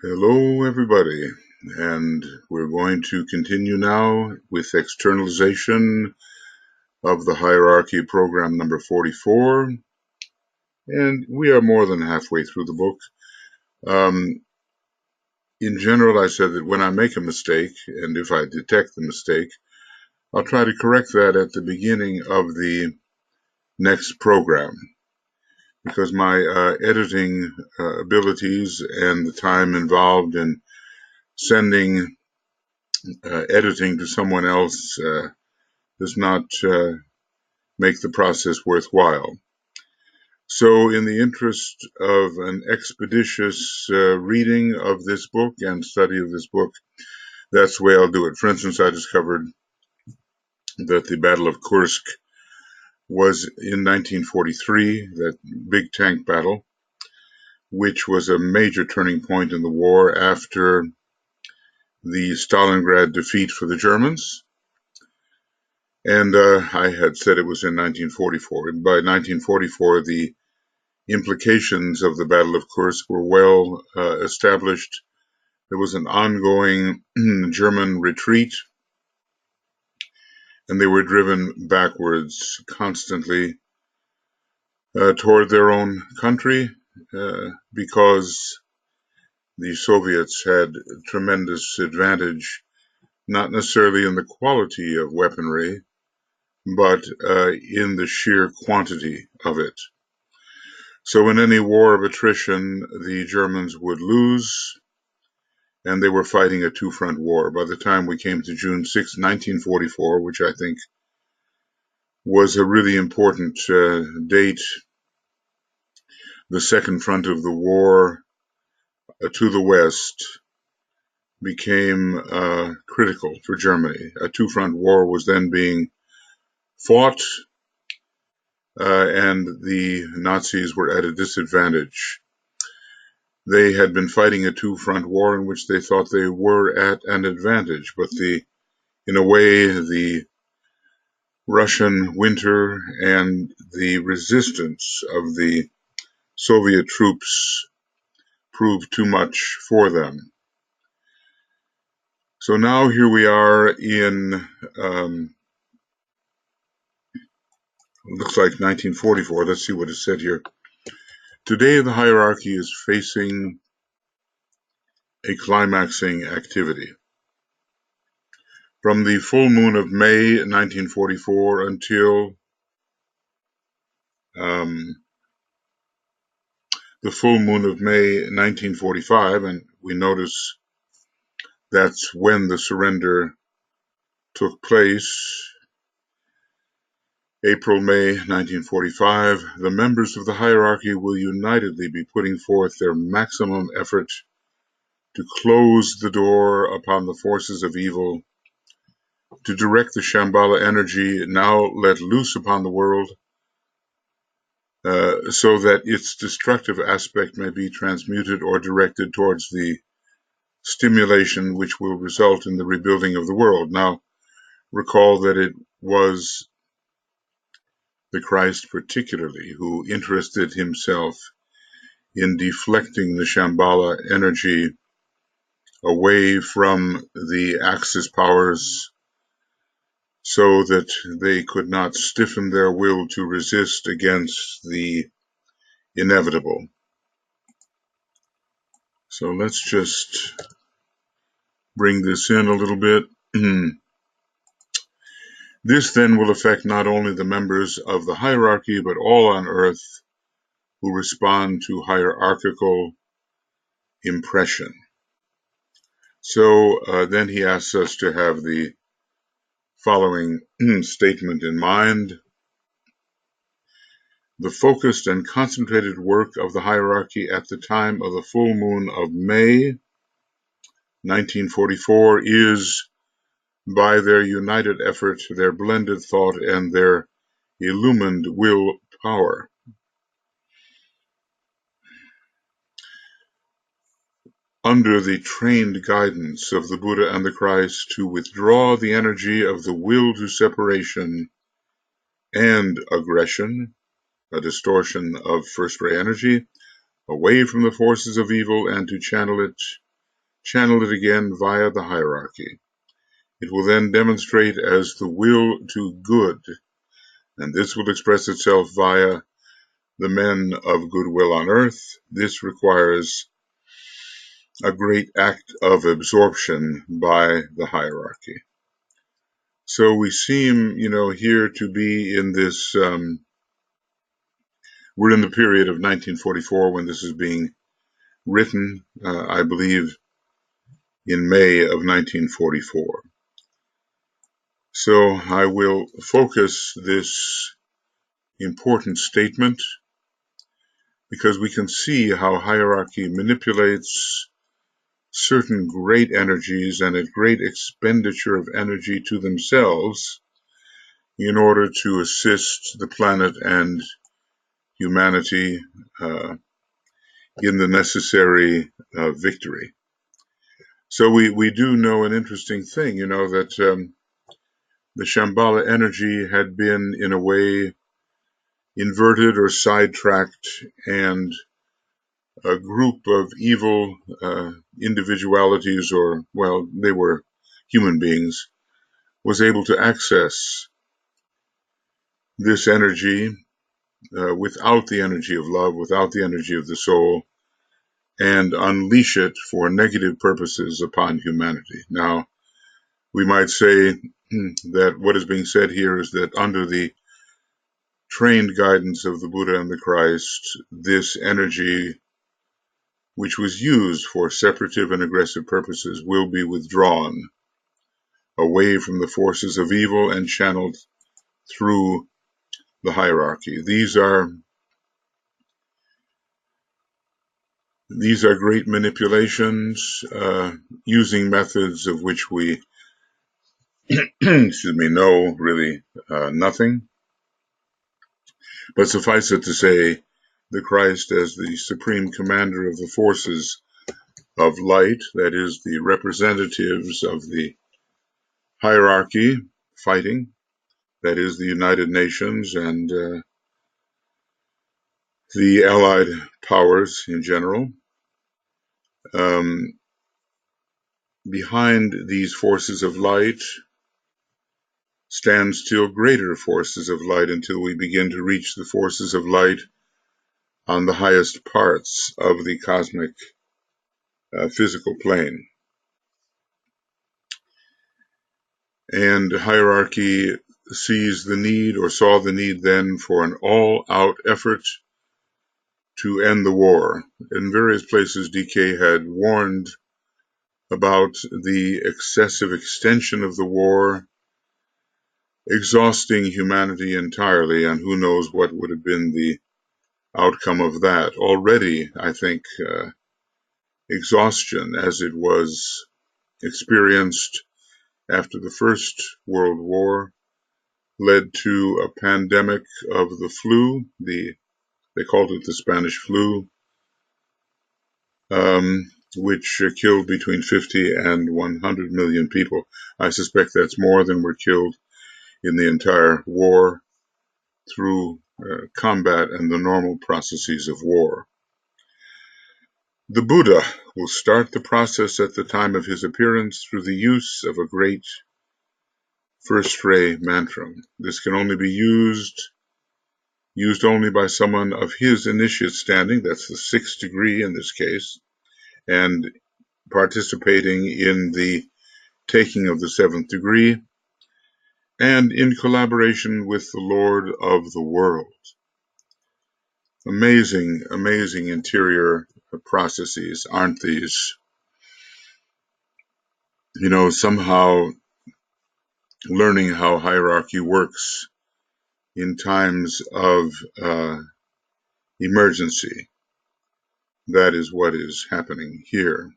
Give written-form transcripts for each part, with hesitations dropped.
Hello, everybody, and we're going to continue now with externalization of the hierarchy program number 44, and we are more than halfway through the book. In general, I said that when I make a mistake, and if I detect the mistake, I'll try to correct that at the beginning of the next program, because my editing abilities and the time involved in sending editing to someone else does not make the process worthwhile. So in the interest of an expeditious reading of this book and study of this book, that's the way I'll do it. For instance, I discovered that the Battle of Kursk was in 1943, that big tank battle, which was a major turning point in the war after the Stalingrad defeat for the Germans. And I had said it was in 1944. And by 1944, the implications of the Battle of Kursk were well established. There was an ongoing German retreat, and they were driven backwards constantly toward their own country because the Soviets had tremendous advantage, not necessarily in the quality of weaponry, but in the sheer quantity of it. So in any war of attrition, the Germans would lose, and they were fighting a two-front war. By the time we came to June 6, 1944, which I think was a really important date, the second front of the war to the west became critical for Germany. A two-front war was then being fought, and the Nazis were at a disadvantage. They had been fighting a two-front war in which they thought they were at an advantage, but in a way, the Russian winter and the resistance of the Soviet troops proved too much for them. So now here we are in, looks like 1944. Let's see what it said here. Today, the hierarchy is facing a climaxing activity. From the full moon of May 1944 until the full moon of May 1945, and we notice that's when the surrender took place, April, May 1945, the members of the hierarchy will unitedly be putting forth their maximum effort to close the door upon the forces of evil, to direct the Shambhala energy now let loose upon the world, so that its destructive aspect may be transmuted or directed towards the stimulation which will result in the rebuilding of the world. Now, recall that it was the Christ particularly who interested himself in deflecting the Shambhala energy away from the Axis powers so that they could not stiffen their will to resist against the inevitable. So let's just bring this in a little bit. This then will affect not only the members of the hierarchy, but all on earth who respond to hierarchical impression. So then he asks us to have the following statement in mind. The focused and concentrated work of the hierarchy at the time of the full moon of May 1944 is, by their united effort, their blended thought, and their illumined will power, under the trained guidance of the Buddha and the Christ, to withdraw the energy of the will to separation and aggression, a distortion of first ray energy, away from the forces of evil, and to channel it channel it again via the hierarchy. It will then demonstrate as the will to good, and this will express itself via the men of goodwill on earth. This requires a great act of absorption by the hierarchy. So we seem, here to be in this, we're in the period of 1944 when this is being written, I believe, in May of 1944. So I will focus this important statement because we can see how hierarchy manipulates certain great energies and a great expenditure of energy to themselves in order to assist the planet and humanity in the necessary victory. So we do know an interesting thing, that the Shambhala energy had been in a way inverted or sidetracked, and a group of evil individualities, or, well, they were human beings, was able to access this energy without the energy of love, without the energy of the soul, and unleash it for negative purposes upon humanity. Now, we might say that what is being said here is that under the trained guidance of the Buddha and the Christ, this energy, which was used for separative and aggressive purposes, will be withdrawn away from the forces of evil and channeled through the hierarchy. These are great manipulations using methods of which we know really nothing. But suffice it to say, the Christ, as the supreme commander of the forces of light, that is, the representatives of the hierarchy fighting, that is, the United Nations and the allied powers in general, behind these forces of light stand still greater forces of light until we begin to reach the forces of light on the highest parts of the cosmic physical plane. And hierarchy sees the need, or saw the need then, for an all-out effort to end the war. In various places, DK had warned about the excessive extension of the war, exhausting humanity entirely, and who knows what would have been the outcome of that. Already, I think, exhaustion, as it was experienced after the First World War, led to a pandemic of the flu. They called it the Spanish flu, which killed between 50 and 100 million people. I suspect that's more than were killed in the entire war through combat and the normal processes of war. The Buddha will start the process at the time of his appearance through the use of a great first ray mantra. This can only be used only by someone of his initiate standing, that's the 6th degree in this case, and participating in the taking of the 7th degree, and in collaboration with the Lord of the world. Amazing, amazing interior processes, aren't these? Somehow learning how hierarchy works in times of emergency. That is what is happening here.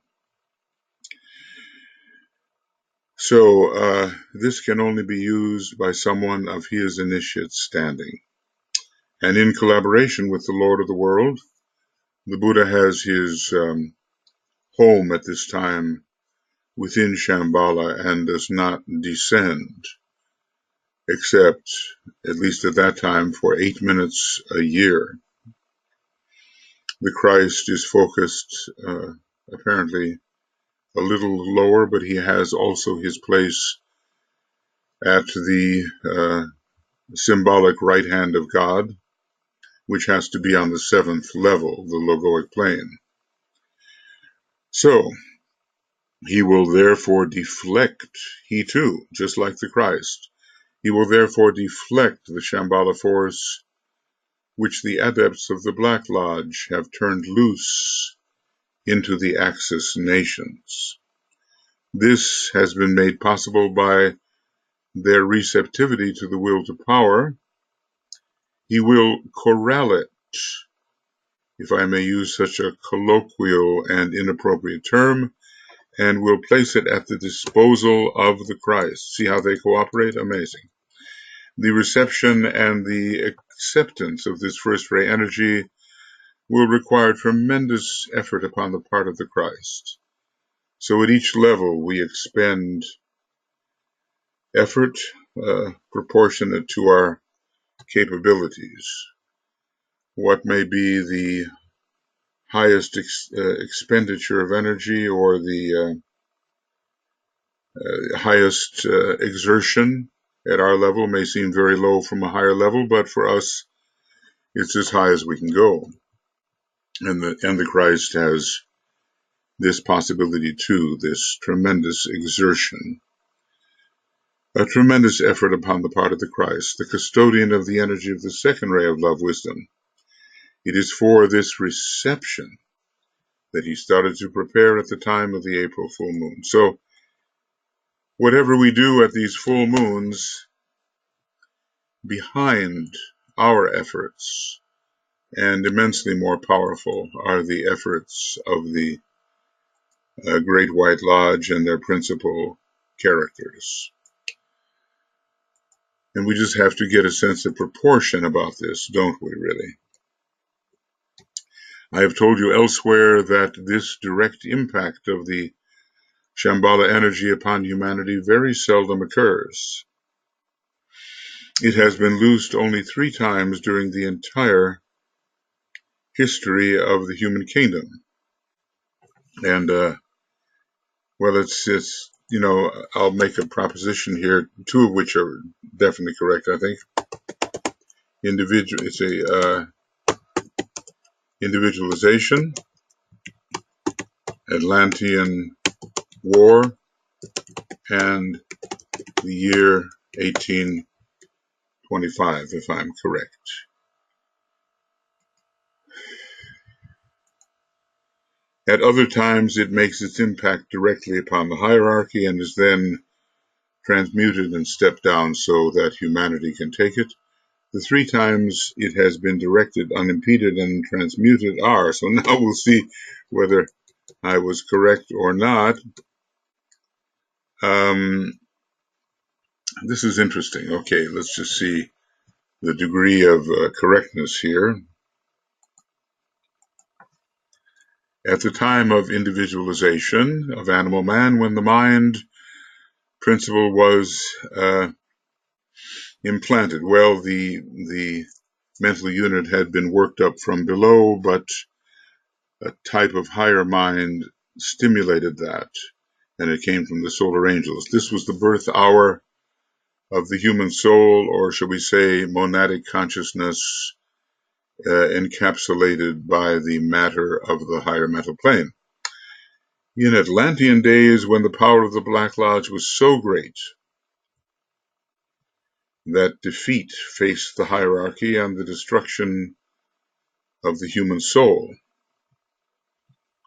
So this can only be used by someone of his initiate standing. And in collaboration with the Lord of the world, the Buddha has his home at this time within Shambhala and does not descend, except, at least at that time, for 8 minutes a year. The Christ is focused, apparently, a little lower, but he has also his place at the symbolic right hand of God, which has to be on the seventh level, the logoic plane. So he will therefore deflect, he too, just like the Christ, he will therefore deflect the Shambhala force which the adepts of the Black Lodge have turned loose into the Axis nations. This has been made possible by their receptivity to the will to power. He will corral it, if I may use such a colloquial and inappropriate term, and will place it at the disposal of the Christ. See how they cooperate? Amazing. The reception and the acceptance of this first ray energy will require tremendous effort upon the part of the Christ. So at each level we expend effort proportionate to our capabilities. What may be the highest expenditure of energy or the highest exertion at our level may seem very low from a higher level, but for us it's as high as we can go. And the Christ has this possibility too, this tremendous exertion, a tremendous effort upon the part of the Christ, the custodian of the energy of the second ray of love wisdom. It is for this reception that he started to prepare at the time of the April full moon. So whatever we do at these full moons, behind our efforts, and immensely more powerful, are the efforts of the Great White Lodge and their principal characters. And we just have to get a sense of proportion about this, don't we, really? I have told you elsewhere that this direct impact of the Shambhala energy upon humanity very seldom occurs. It has been loosed only 3 times during the entire history of the human kingdom. And, well, it's I'll make a proposition here, 2 of which are definitely correct, I think. It's a individualization, Atlantean War, and the year 1825, if I'm correct. At other times, it makes its impact directly upon the hierarchy and is then transmuted and stepped down so that humanity can take it. The 3 times it has been directed, unimpeded, and transmuted are. So now we'll see whether I was correct or not. This is interesting. Okay, let's just see the degree of correctness here. At the time of individualization of animal man, when the mind principle was implanted, well, the mental unit had been worked up from below, but a type of higher mind stimulated that, and it came from the solar angels. This was the birth hour of the human soul, or shall we say monadic consciousness, encapsulated by the matter of the higher mental plane. In Atlantean days, when the power of the Black Lodge was so great that defeat faced the hierarchy and the destruction of the human soul,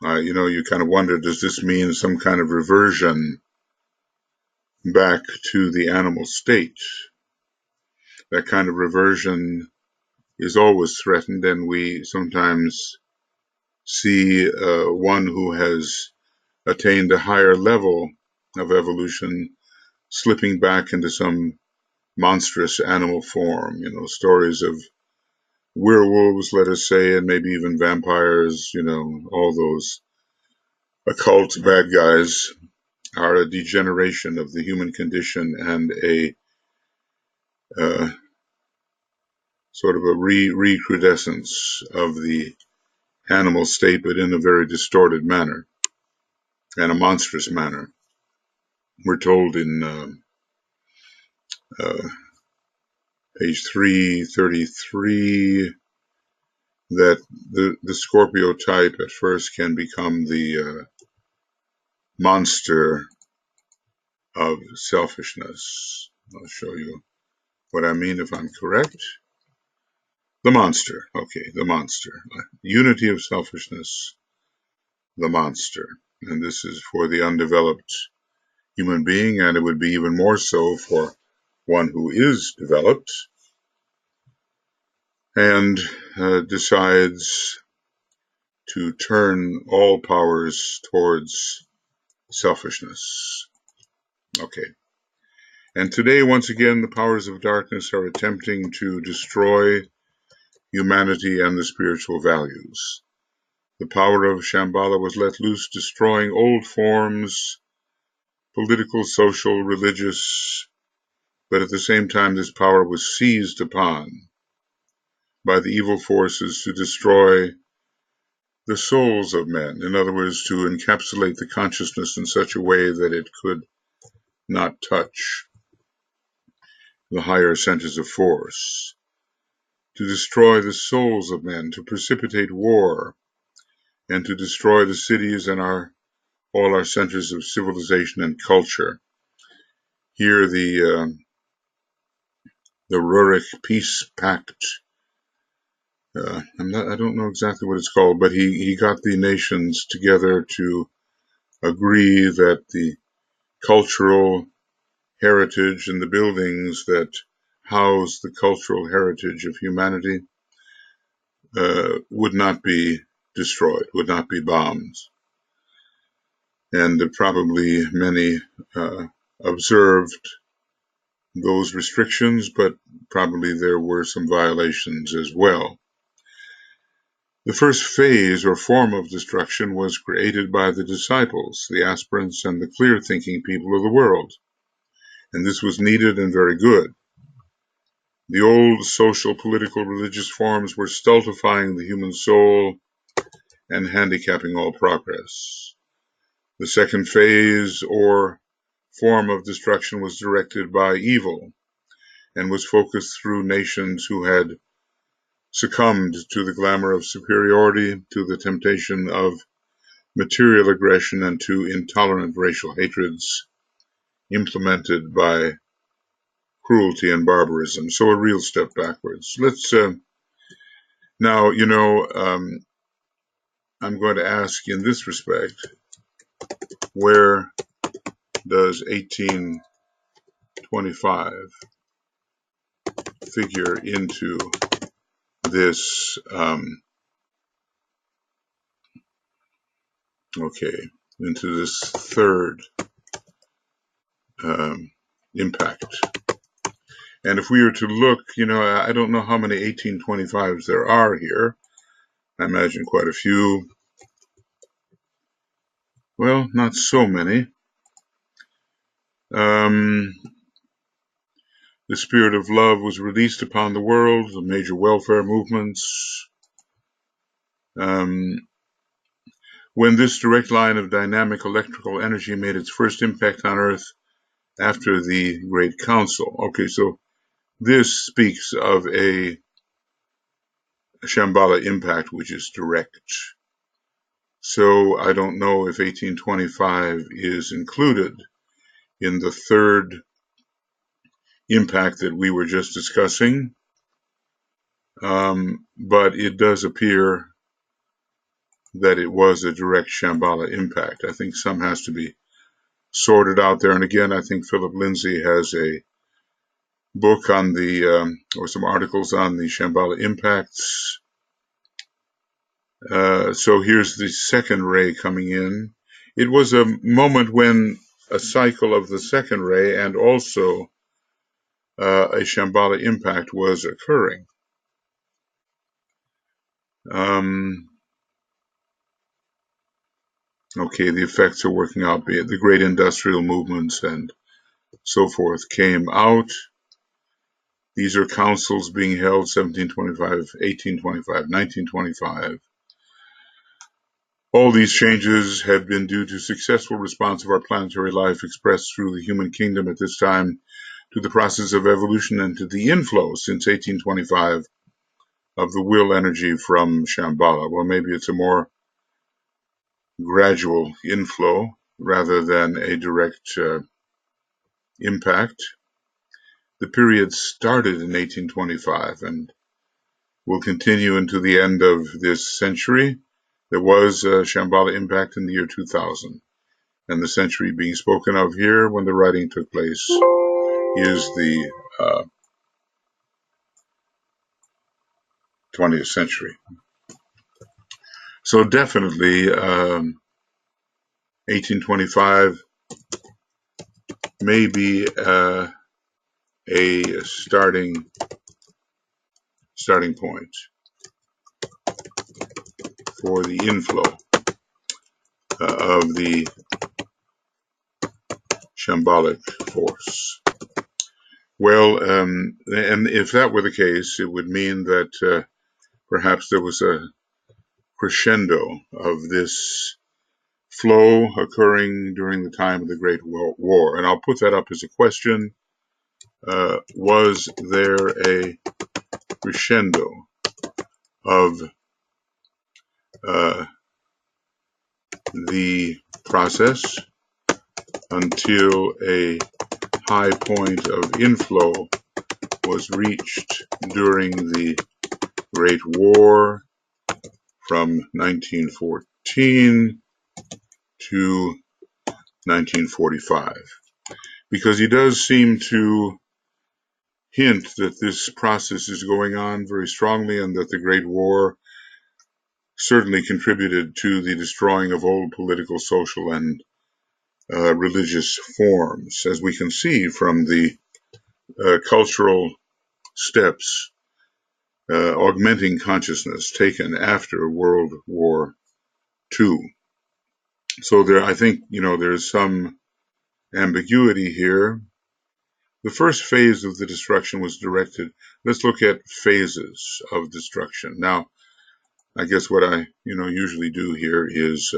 you kind of wonder, does this mean some kind of reversion back to the animal state? That kind of reversion is always threatened, and we sometimes see one who has attained a higher level of evolution slipping back into some monstrous animal form. Stories of werewolves, let us say, and maybe even vampires, all those occult bad guys are a degeneration of the human condition and a sort of a recrudescence of the animal state, but in a very distorted manner. and a monstrous manner. We're told in page 333 that the Scorpio type at first can become the monster of selfishness. I'll show you what I mean if I'm correct. The monster. Okay, the monster. Unity of selfishness, the monster. And this is for the undeveloped human being, and it would be even more so for one who is developed and decides to turn all powers towards selfishness. Okay. And today, once again, the powers of darkness are attempting to destroy humanity and the spiritual values. The power of Shambhala was let loose, destroying old forms, political, social, religious, but at the same time this power was seized upon by the evil forces to destroy the souls of men. In other words, to encapsulate the consciousness in such a way that it could not touch the higher centers of force, to destroy the souls of men, to precipitate war, and to destroy the cities and all our centers of civilization and culture. Here the Rurik Peace Pact, I don't know exactly what it's called, but he got the nations together to agree that the cultural heritage and the buildings that house the cultural heritage of humanity would not be destroyed, would not be bombed. And probably many observed those restrictions, but probably there were some violations as well. The first phase or form of destruction was created by the disciples, the aspirants, and the clear-thinking people of the world. And this was needed and very good. The old social, political, religious forms were stultifying the human soul and handicapping all progress. The second phase or form of destruction was directed by evil and was focused through nations who had succumbed to the glamour of superiority, to the temptation of material aggression, and to intolerant racial hatreds implemented by cruelty and barbarism. So a real step backwards. Let's now, I'm going to ask in this respect, where does 1825 figure into this, into this third impact? And if we were to look, I don't know how many 1825s there are here. I imagine quite a few. Well, not so many. The spirit of love was released upon the world, the major welfare movements. When this direct line of dynamic electrical energy made its first impact on Earth after the Great Council. Okay, so this speaks of a Shambhala impact which is direct. So I don't know if 1825 is included in the third impact that we were just discussing, but it does appear that it was a direct Shambhala impact. I think some has to be sorted out there. And again, I think Philip Lindsay has a book on the, or some articles on the Shambhala impacts. So here's the second ray coming in. It was a moment when a cycle of the second ray and also a Shambhala impact was occurring. Okay, the effects are working out. The great industrial movements and so forth came out. These are councils being held 1725, 1825, 1925. All these changes have been due to successful response of our planetary life expressed through the human kingdom at this time to the process of evolution and to the inflow since 1825 of the will energy from Shambhala. Well, maybe it's a more gradual inflow rather than a direct impact. The period started in 1825 and will continue into the end of this century. There was a Shambhala impact in the year 2000, and the century being spoken of here when the writing took place is the 20th century. So definitely 1825 may be a starting point for the inflow of the Shambhalic force. Well, and if that were the case, it would mean that perhaps there was a crescendo of this flow occurring during the time of the Great War. And I'll put that up as a question. Was there a crescendo of the process until a high point of inflow was reached during the Great War from 1914 to 1945? Because he does seem to hint that this process is going on very strongly and that the Great War certainly contributed to the destroying of old political, social, and religious forms, as we can see from the cultural steps augmenting consciousness taken after World War II. So there, I think, there's some ambiguity here. The first phase of the destruction was directed. Let's look at phases of destruction. Now, I guess what I, usually do here is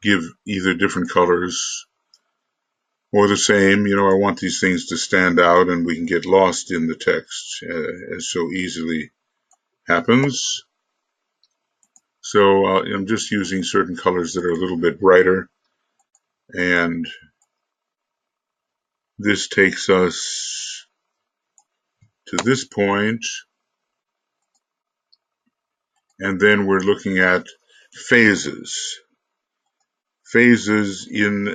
give either different colors or the same. I want these things to stand out and we can get lost in the text as so easily happens. So I'm just using certain colors that are a little bit brighter. And this takes us to this point. And then we're looking at phases. Phases in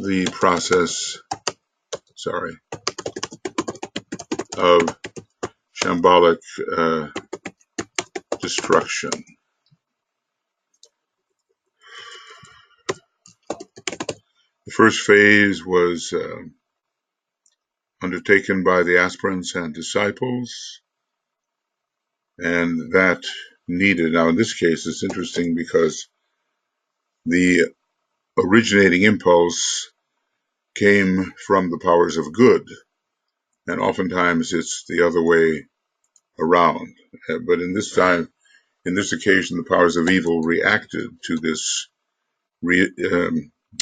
the process, of Shambhalic destruction. The first phase was undertaken by the aspirants and disciples, and that needed, now in this case it's interesting because the originating impulse came from the powers of good, and oftentimes it's the other way around. But in this occasion, the powers of evil reacted to this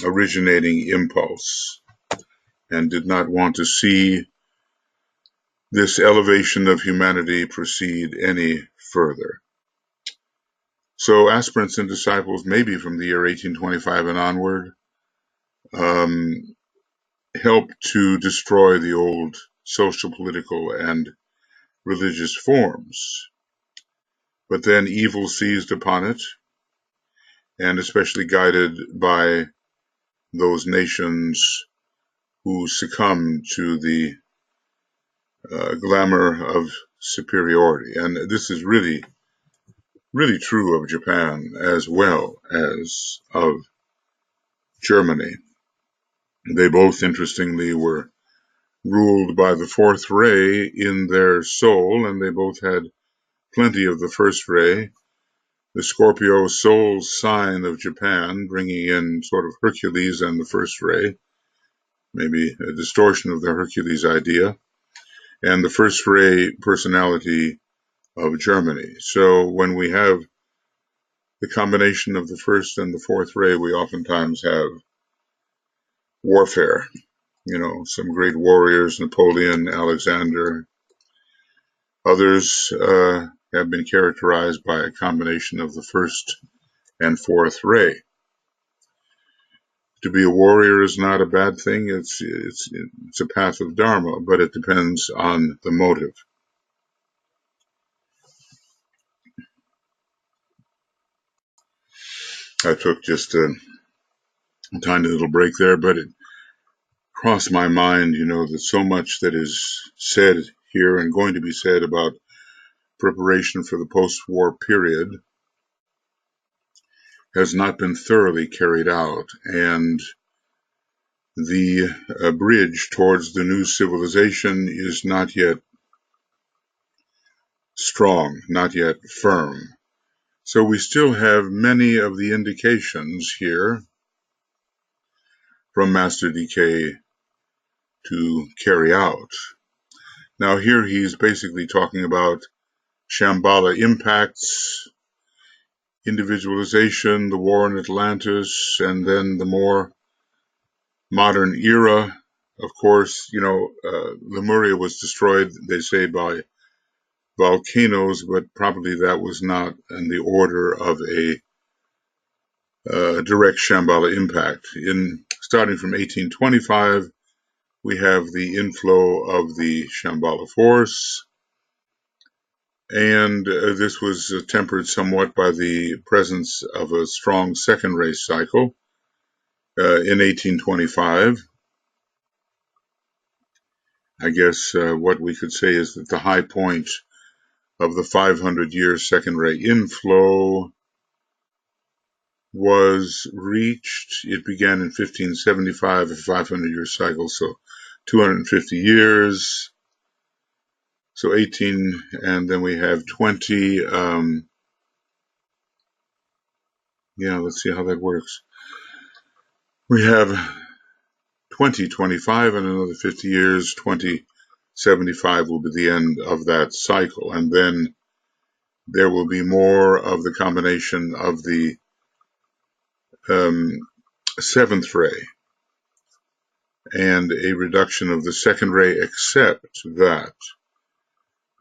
originating impulse and did not want to see this elevation of humanity proceed any further. So aspirants and disciples, maybe from the year 1825 and onward, helped to destroy the old social, political, and religious forms. But then evil seized upon it, and especially guided by those nations who succumbed to the glamour of superiority. And this is really, really true of Japan as well as of Germany. They both, interestingly, were ruled by the fourth ray in their soul, and they both had plenty of the first ray. The Scorpio soul sign of Japan, bringing in sort of Hercules and the first ray, maybe a distortion of the Hercules idea. and the first ray personality of Germany. So when we have the combination of the first and the fourth ray, we oftentimes have warfare. Some great warriors, Napoleon, Alexander. Others have been characterized by a combination of the first and fourth ray. To be a warrior is not a bad thing. It's a path of dharma, but it depends on the motive. I took just a tiny little break there, but it crossed my mind, that so much that is said here and going to be said about preparation for the post-war period has not been thoroughly carried out, and the bridge towards the new civilization is not yet strong, not yet firm. So we still have many of the indications here from Master DK to carry out. Now here he's basically talking about Shambhala impacts, individualization, the war in Atlantis, and then the more modern era. Of course, Lemuria was destroyed, they say, by volcanoes, but probably that was not in the order of a direct Shambhala impact. Starting from 1825, we have the inflow of the Shambhala force, and this was tempered somewhat by the presence of a strong second race cycle in 1825. I guess what we could say is that the high point of the 500-year second ray inflow was reached. It began in 1575, a 500-year cycle, so 250 years. So 18, and then we have 20. Let's see how that works. We have 2025 and another 50 years. 2075 will be the end of that cycle, and then there will be more of the combination of the seventh ray and a reduction of the second ray, except that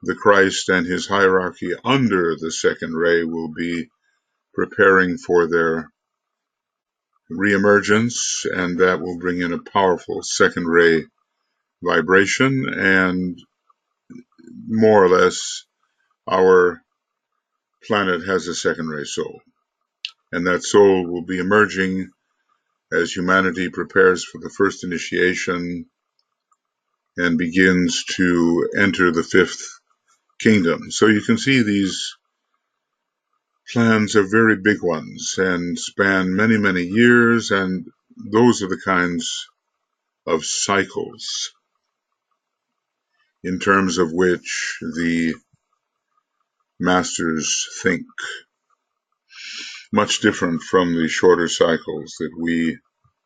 the Christ and his hierarchy under the second ray will be preparing for their reemergence, and that will bring in a powerful second ray vibration, and more or less our planet has a second ray soul, and that soul will be emerging as humanity prepares for the first initiation and begins to enter the fifth kingdom. So you can see these plans are very big ones and span many, many years, and those are the kinds of cycles in terms of which the masters think. Much different from the shorter cycles that we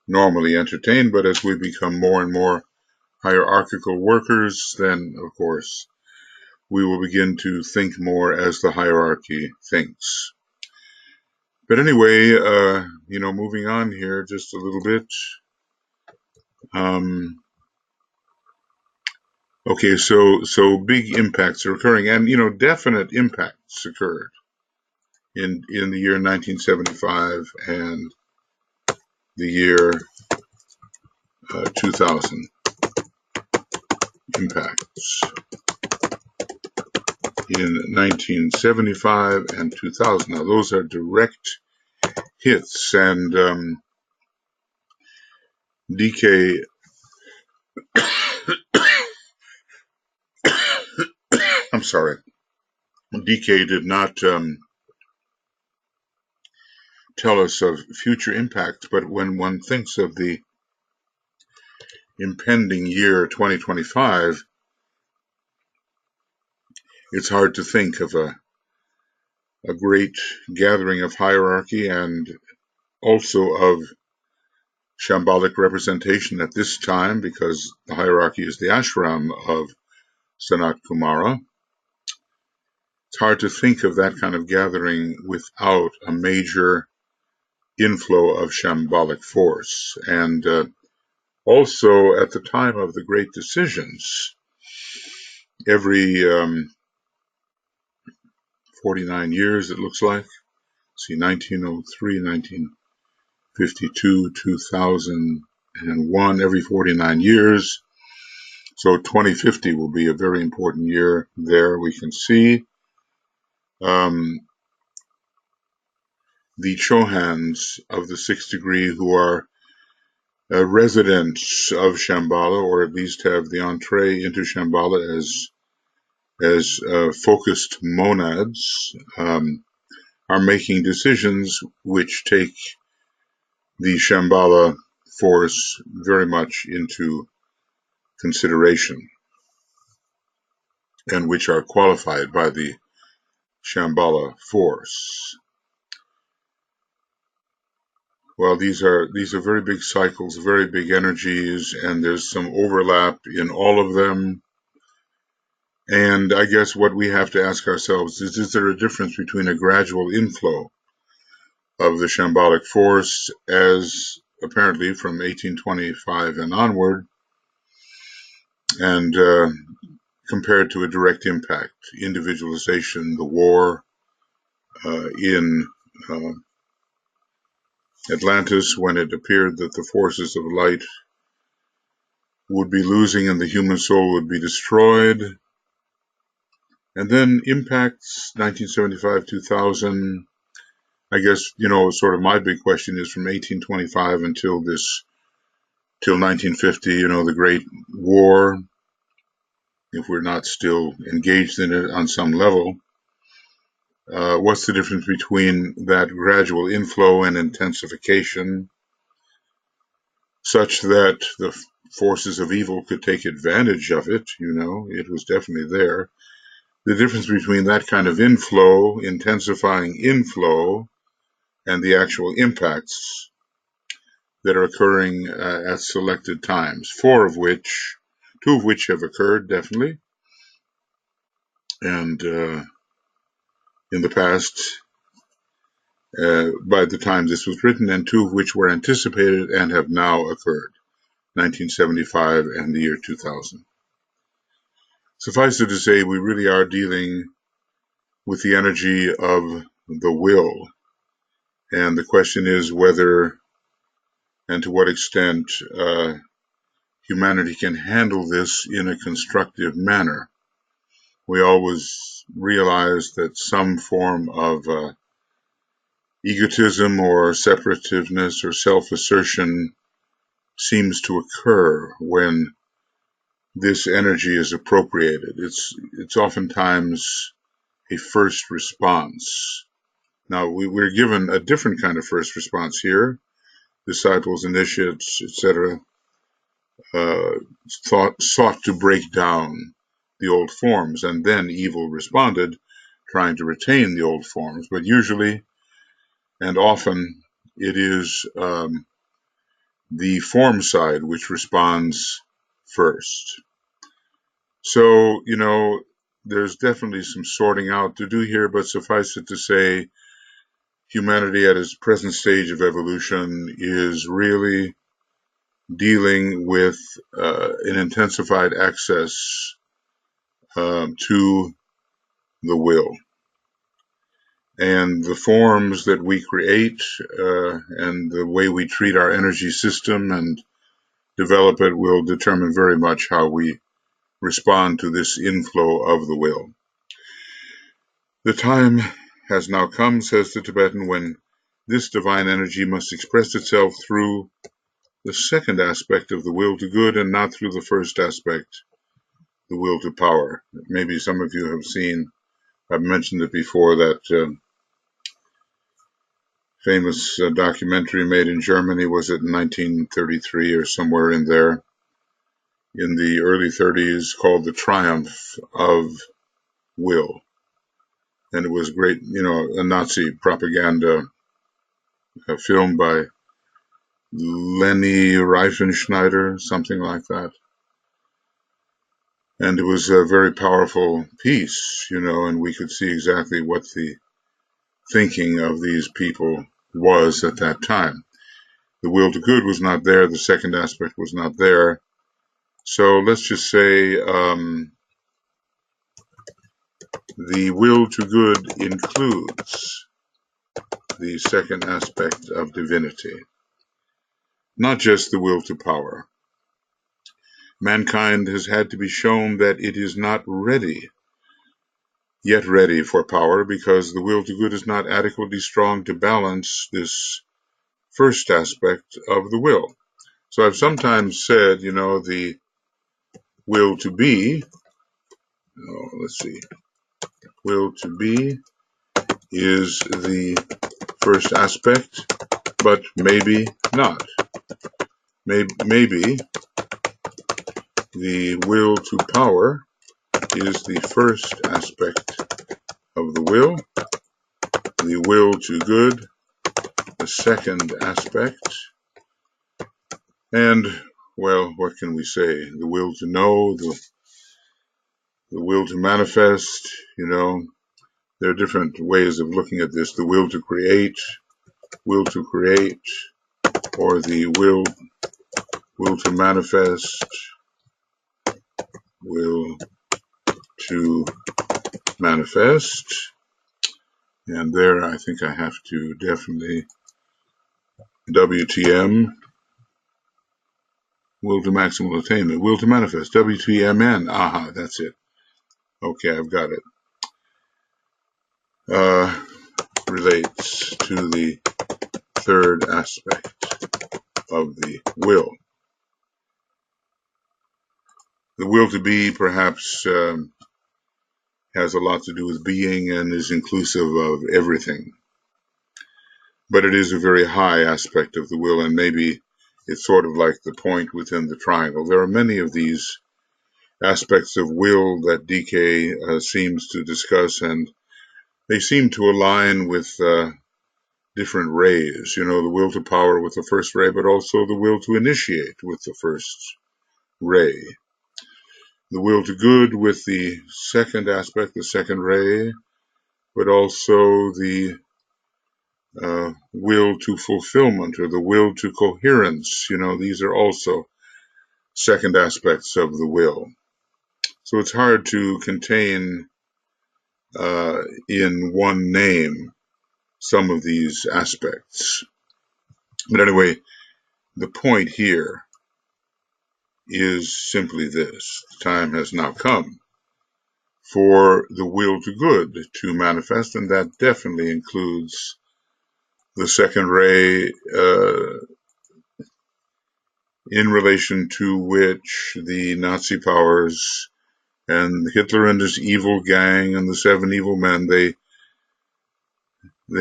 normally entertain, but as we become more and more hierarchical workers, then of course we will begin to think more as the hierarchy thinks. But anyway, moving on here just a little bit. Okay, so big impacts are occurring, and definite impacts occurred in the year 1975 and the year 2000. Impacts in 1975 and 2000. Now those are direct hits, and DK I'm sorry, DK did not tell us of future impacts, but when one thinks of the impending year 2025, it's hard to think of a great gathering of hierarchy and also of shambolic representation at this time, because the hierarchy is the ashram of Sanat Kumara. It's hard to think of that kind of gathering without a major inflow of shambolic force. And also, at the time of the great decisions, every 49 years, it looks like, see, 1903, 1952, 2001, every 49 years. So 2050 will be a very important year there. We can see the Chohans of the sixth degree who are residents of Shambhala, or at least have the entree into Shambhala as focused monads, are making decisions which take the Shambhala force very much into consideration and which are qualified by the Shambhala force. Well, these are very big cycles, very big energies, and there's some overlap in all of them. And I guess what we have to ask ourselves is there a difference between a gradual inflow of the shambolic force, as apparently from 1825 and onward, and compared to a direct impact, individualization, the war in Atlantis, when it appeared that the forces of light would be losing and the human soul would be destroyed. And then impacts 1975-2000. I guess, sort of my big question is from 1825 till 1950, the Great War, if we're not still engaged in it on some level. What's the difference between that gradual inflow and intensification, such that the forces of evil could take advantage of it? It was definitely there. The difference between that kind of inflow, intensifying inflow, and the actual impacts that are occurring at selected times, two of which have occurred definitely, and in the past, by the time this was written, and two of which were anticipated and have now occurred, 1975 and the year 2000. Suffice it to say, we really are dealing with the energy of the will, and the question is whether and to what extent humanity can handle this in a constructive manner. We always realize that some form of egotism or separativeness or self-assertion seems to occur when this energy is appropriated. It's oftentimes a first response. Now, we're given a different kind of first response here. Disciples, initiates, etc., sought to break down the old forms, and then evil responded, trying to retain the old forms. But usually and often it is the form side which responds first. So, there's definitely some sorting out to do here, but suffice it to say, humanity at its present stage of evolution is really dealing with an intensified access to the will. And the forms that we create and the way we treat our energy system and develop it will determine very much how we respond to this inflow of the will. The time has now come, says the Tibetan, when this divine energy must express itself through the second aspect of the will to good and not through the first aspect, the will to power. Maybe some of you have seen, I've mentioned it before, that famous documentary made in Germany, was it in 1933 or somewhere in there, in the early 30s, called The Triumph of Will. And it was great, a Nazi propaganda film by Leni Riefenschneider, something like that. And it was a very powerful piece, and we could see exactly what the thinking of these people was at that time. The will to good was not there. The second aspect was not there. So let's just say the will to good includes the second aspect of divinity, not just the will to power. Mankind has had to be shown that it is not yet ready for power, because the will to good is not adequately strong to balance this first aspect of the will. So I've sometimes said, the will to be, will to be is the first aspect, but maybe not. Maybe the will to power is the first aspect of the will to good, the second aspect, and, well, what can we say? The will to know, the will to manifest, there are different ways of looking at this. The will to create, or the will to manifest, will to manifest. And there I think I have to definitely WTM, will to maximal attainment, will to manifest, WTMN. Aha, that's it. Okay, I've got it. Relates to the third aspect of the will. The will to be perhaps has a lot to do with being and is inclusive of everything. But it is a very high aspect of the will, and maybe it's sort of like the point within the triangle. There are many of these aspects of will that DK seems to discuss, and they seem to align with different rays. The will to power with the first ray, but also the will to initiate with the first ray. The will to good with the second aspect, the second ray, but also the will to fulfillment, or the will to coherence. These are also second aspects of the will. So it's hard to contain in one name some of these aspects. But anyway, the point here is simply this: the time has now come for the will to good to manifest, and that definitely includes the second ray, in relation to which the Nazi powers and Hitler and his evil gang and the seven evil men, they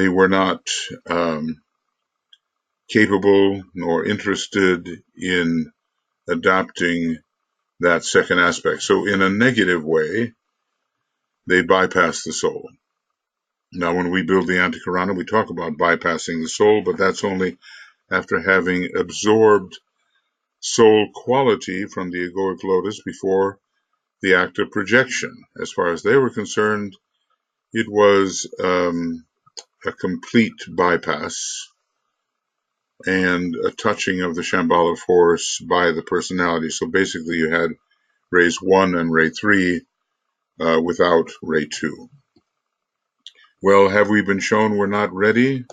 were not capable nor interested in adopting that second aspect. So in a negative way, they bypass the soul. Now, when we build the Antikarana, we talk about bypassing the soul, but that's only after having absorbed soul quality from the egoic lotus before the act of projection. As far as they were concerned, it was a complete bypass and a touching of the Shambhala force by the personality. So basically you had rays 1 and ray 3 without ray 2. Well, have we been shown we're not ready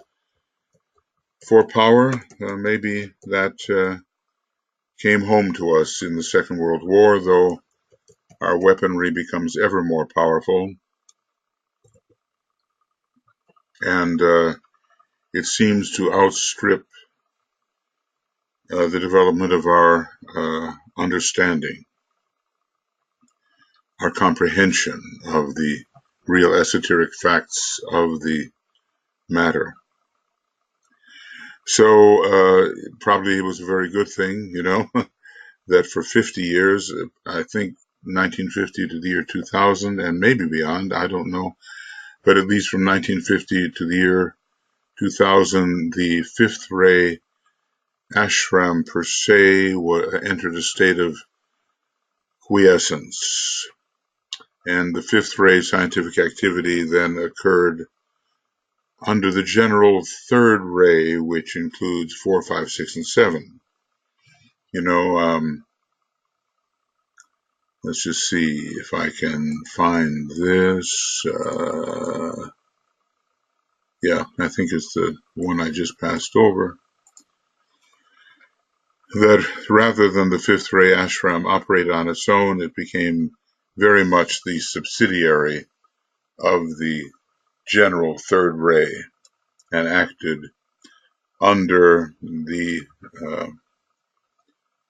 for power? Maybe that came home to us in the Second World War, though our weaponry becomes ever more powerful. And it seems to outstrip the development of our understanding, our comprehension of the real esoteric facts of the matter. So probably it was a very good thing, that for 50 years, I think 1950 to the year 2000, and maybe beyond, I don't know, but at least from 1950 to the year 2000, the fifth ray ashram per se entered a state of quiescence. And the fifth ray scientific activity then occurred under the general third ray, which includes 4, 5, 6, and 7. Let's just see if I can find this. Yeah, I think it's the one I just passed over. That rather than the fifth ray ashram operate on its own, it became very much the subsidiary of the general third ray and acted under the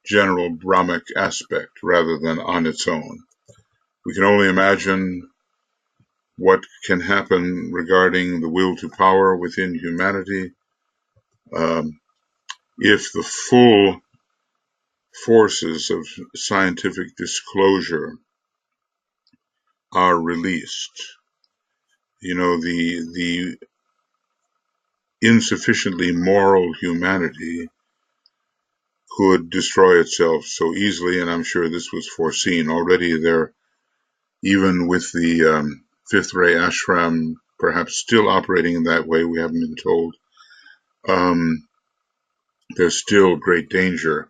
general Brahmic aspect rather than on its own. We can only imagine what can happen regarding the will to power within humanity if the full forces of scientific disclosure are released. The insufficiently moral humanity could destroy itself so easily, and I'm sure this was foreseen already. There, even with the fifth ray ashram perhaps still operating in that way, we haven't been told, there's still great danger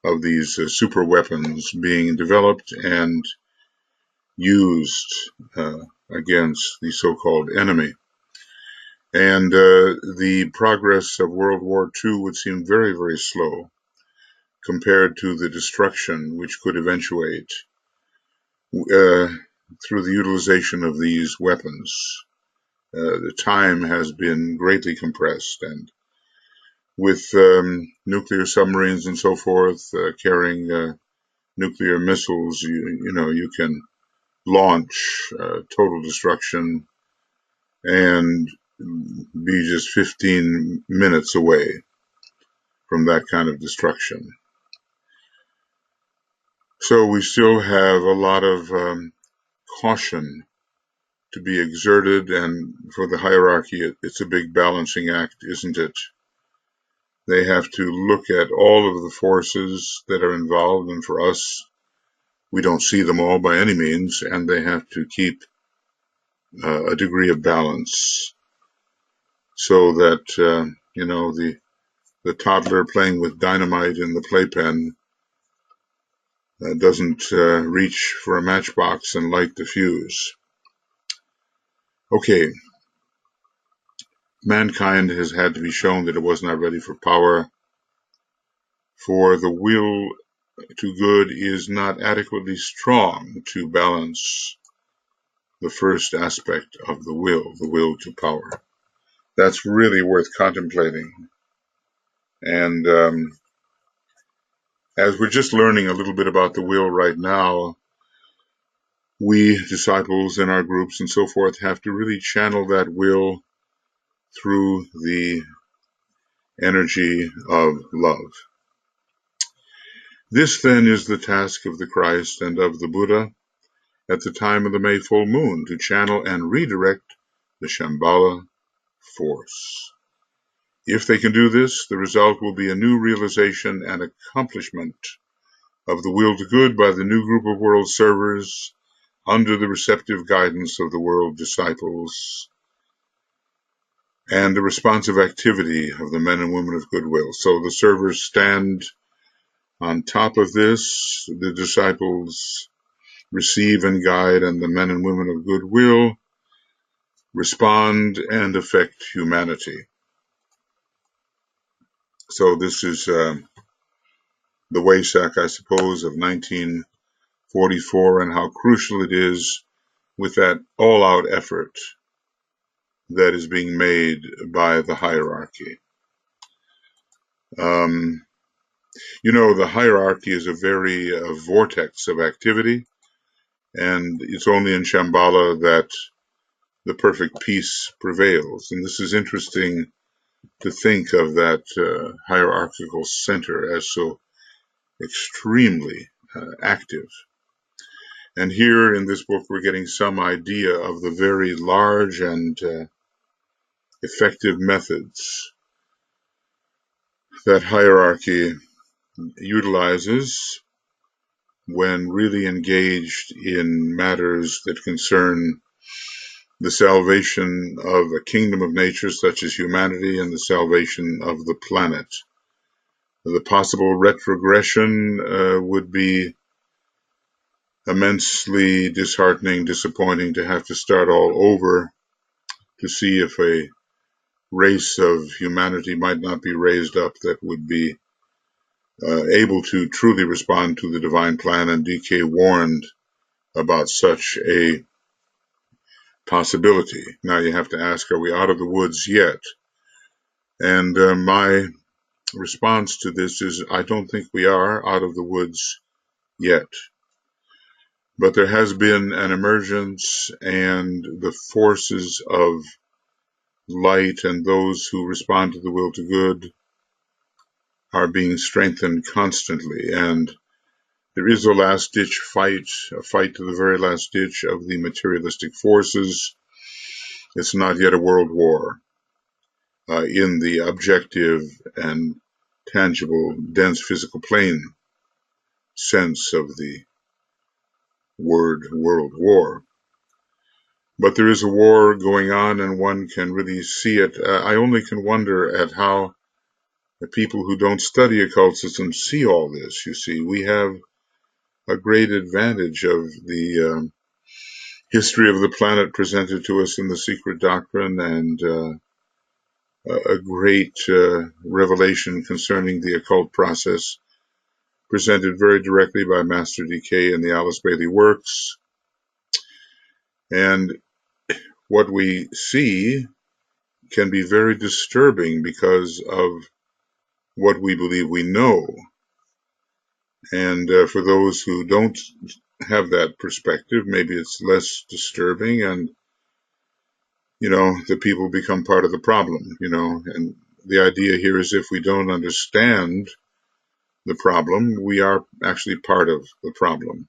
of these super weapons being developed and used against the so-called enemy. And the progress of World War II would seem very, very slow compared to the destruction which could eventuate through the utilization of these weapons. The time has been greatly compressed, and with nuclear submarines and so forth carrying nuclear missiles, you can launch total destruction and be just 15 minutes away from that kind of destruction. So we still have a lot of caution to be exerted, and for the hierarchy, it's a big balancing act, isn't it? They have to look at all of the forces that are involved, and for us, we don't see them all by any means, and they have to keep a degree of balance so that, the toddler playing with dynamite in the playpen doesn't reach for a matchbox and light the fuse. Okay, mankind has had to be shown that it was not ready for power, for the will to good is not adequately strong to balance the first aspect of the will to power. That's really worth contemplating. And as we're just learning a little bit about the will right now, we disciples in our groups and so forth have to really channel that will through the energy of love. This then is the task of the Christ and of the Buddha at the time of the May full moon, to channel and redirect the Shambhala force. If they can do this, the result will be a new realization and accomplishment of the will to good by the new group of world servers under the receptive guidance of the world disciples and the responsive activity of the men and women of goodwill. So the servers stand on top of this, the disciples receive and guide, and the men and women of goodwill respond and affect humanity. So this is the Wesak, I suppose, of 1944, and how crucial it is with that all-out effort that is being made by the hierarchy. The hierarchy is a very vortex of activity, and it's only in Shambhala that the perfect peace prevails. And this is interesting to think of that hierarchical center as so extremely active. And here in this book, we're getting some idea of the very large and effective methods that hierarchy utilizes when really engaged in matters that concern the salvation of a kingdom of nature such as humanity and the salvation of the planet. The possible retrogression would be immensely disheartening, disappointing to have to start all over to see if a race of humanity might not be raised up that would be able to truly respond to the divine plan. And DK warned about such a possibility. Now you have to ask, are we out of the woods yet? And my response to this is, I don't think we are out of the woods yet. But there has been an emergence, and the forces of light and those who respond to the will to good are being strengthened constantly. And there is a last-ditch fight, a fight to the very last ditch of the materialistic forces. It's not yet a world war in the objective and tangible, dense physical plane sense of the word world war. But there is a war going on, and one can really see it. I only can wonder at how the people who don't study occultism see all this. You see, we have a great advantage of the history of the planet presented to us in the Secret Doctrine, and a great revelation concerning the occult process presented very directly by Master DK in the Alice Bailey works. And what we see can be very disturbing because of what we believe we know. And for those who don't have that perspective, maybe it's less disturbing, and the people become part of the problem, and the idea here is if we don't understand the problem, we are actually part of the problem.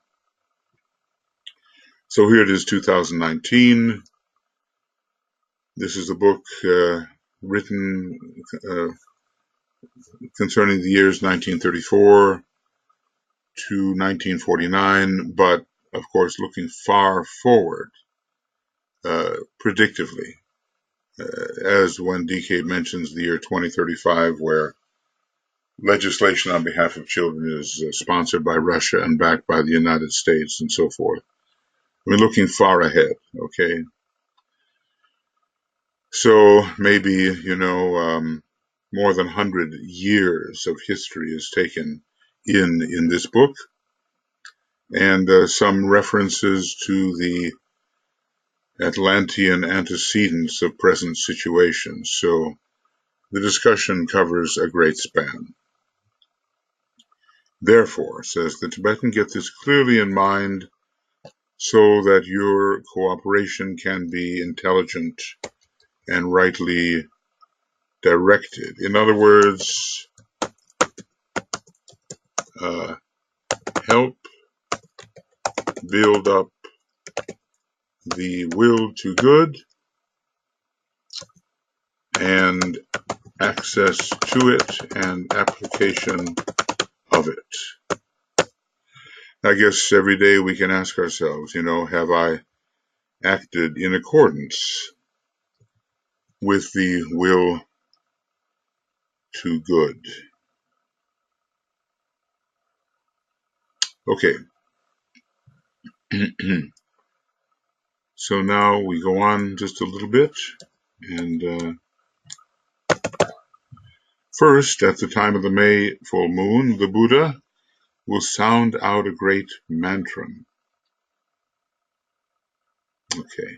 So here it is, 2019. This is a book written concerning the years 1934 to 1949, but of course looking far forward, predictively, as when DK mentions the year 2035, where legislation on behalf of children is sponsored by Russia and backed by the United States and so forth. We're looking far ahead, okay? So maybe, more than 100 years of history is taken in this book, and some references to the Atlantean antecedents of present situations. So the discussion covers a great span. Therefore, says the Tibetan, get this clearly in mind so that your cooperation can be intelligent and rightly directed. In other words, help build up the will to good and access to it and application of it. I guess every day we can ask ourselves, have I acted in accordance with the will to good? Okay. So now we go on just a little bit, and first, at the time of the May full moon, the Buddha will sound out a great mantram. Okay.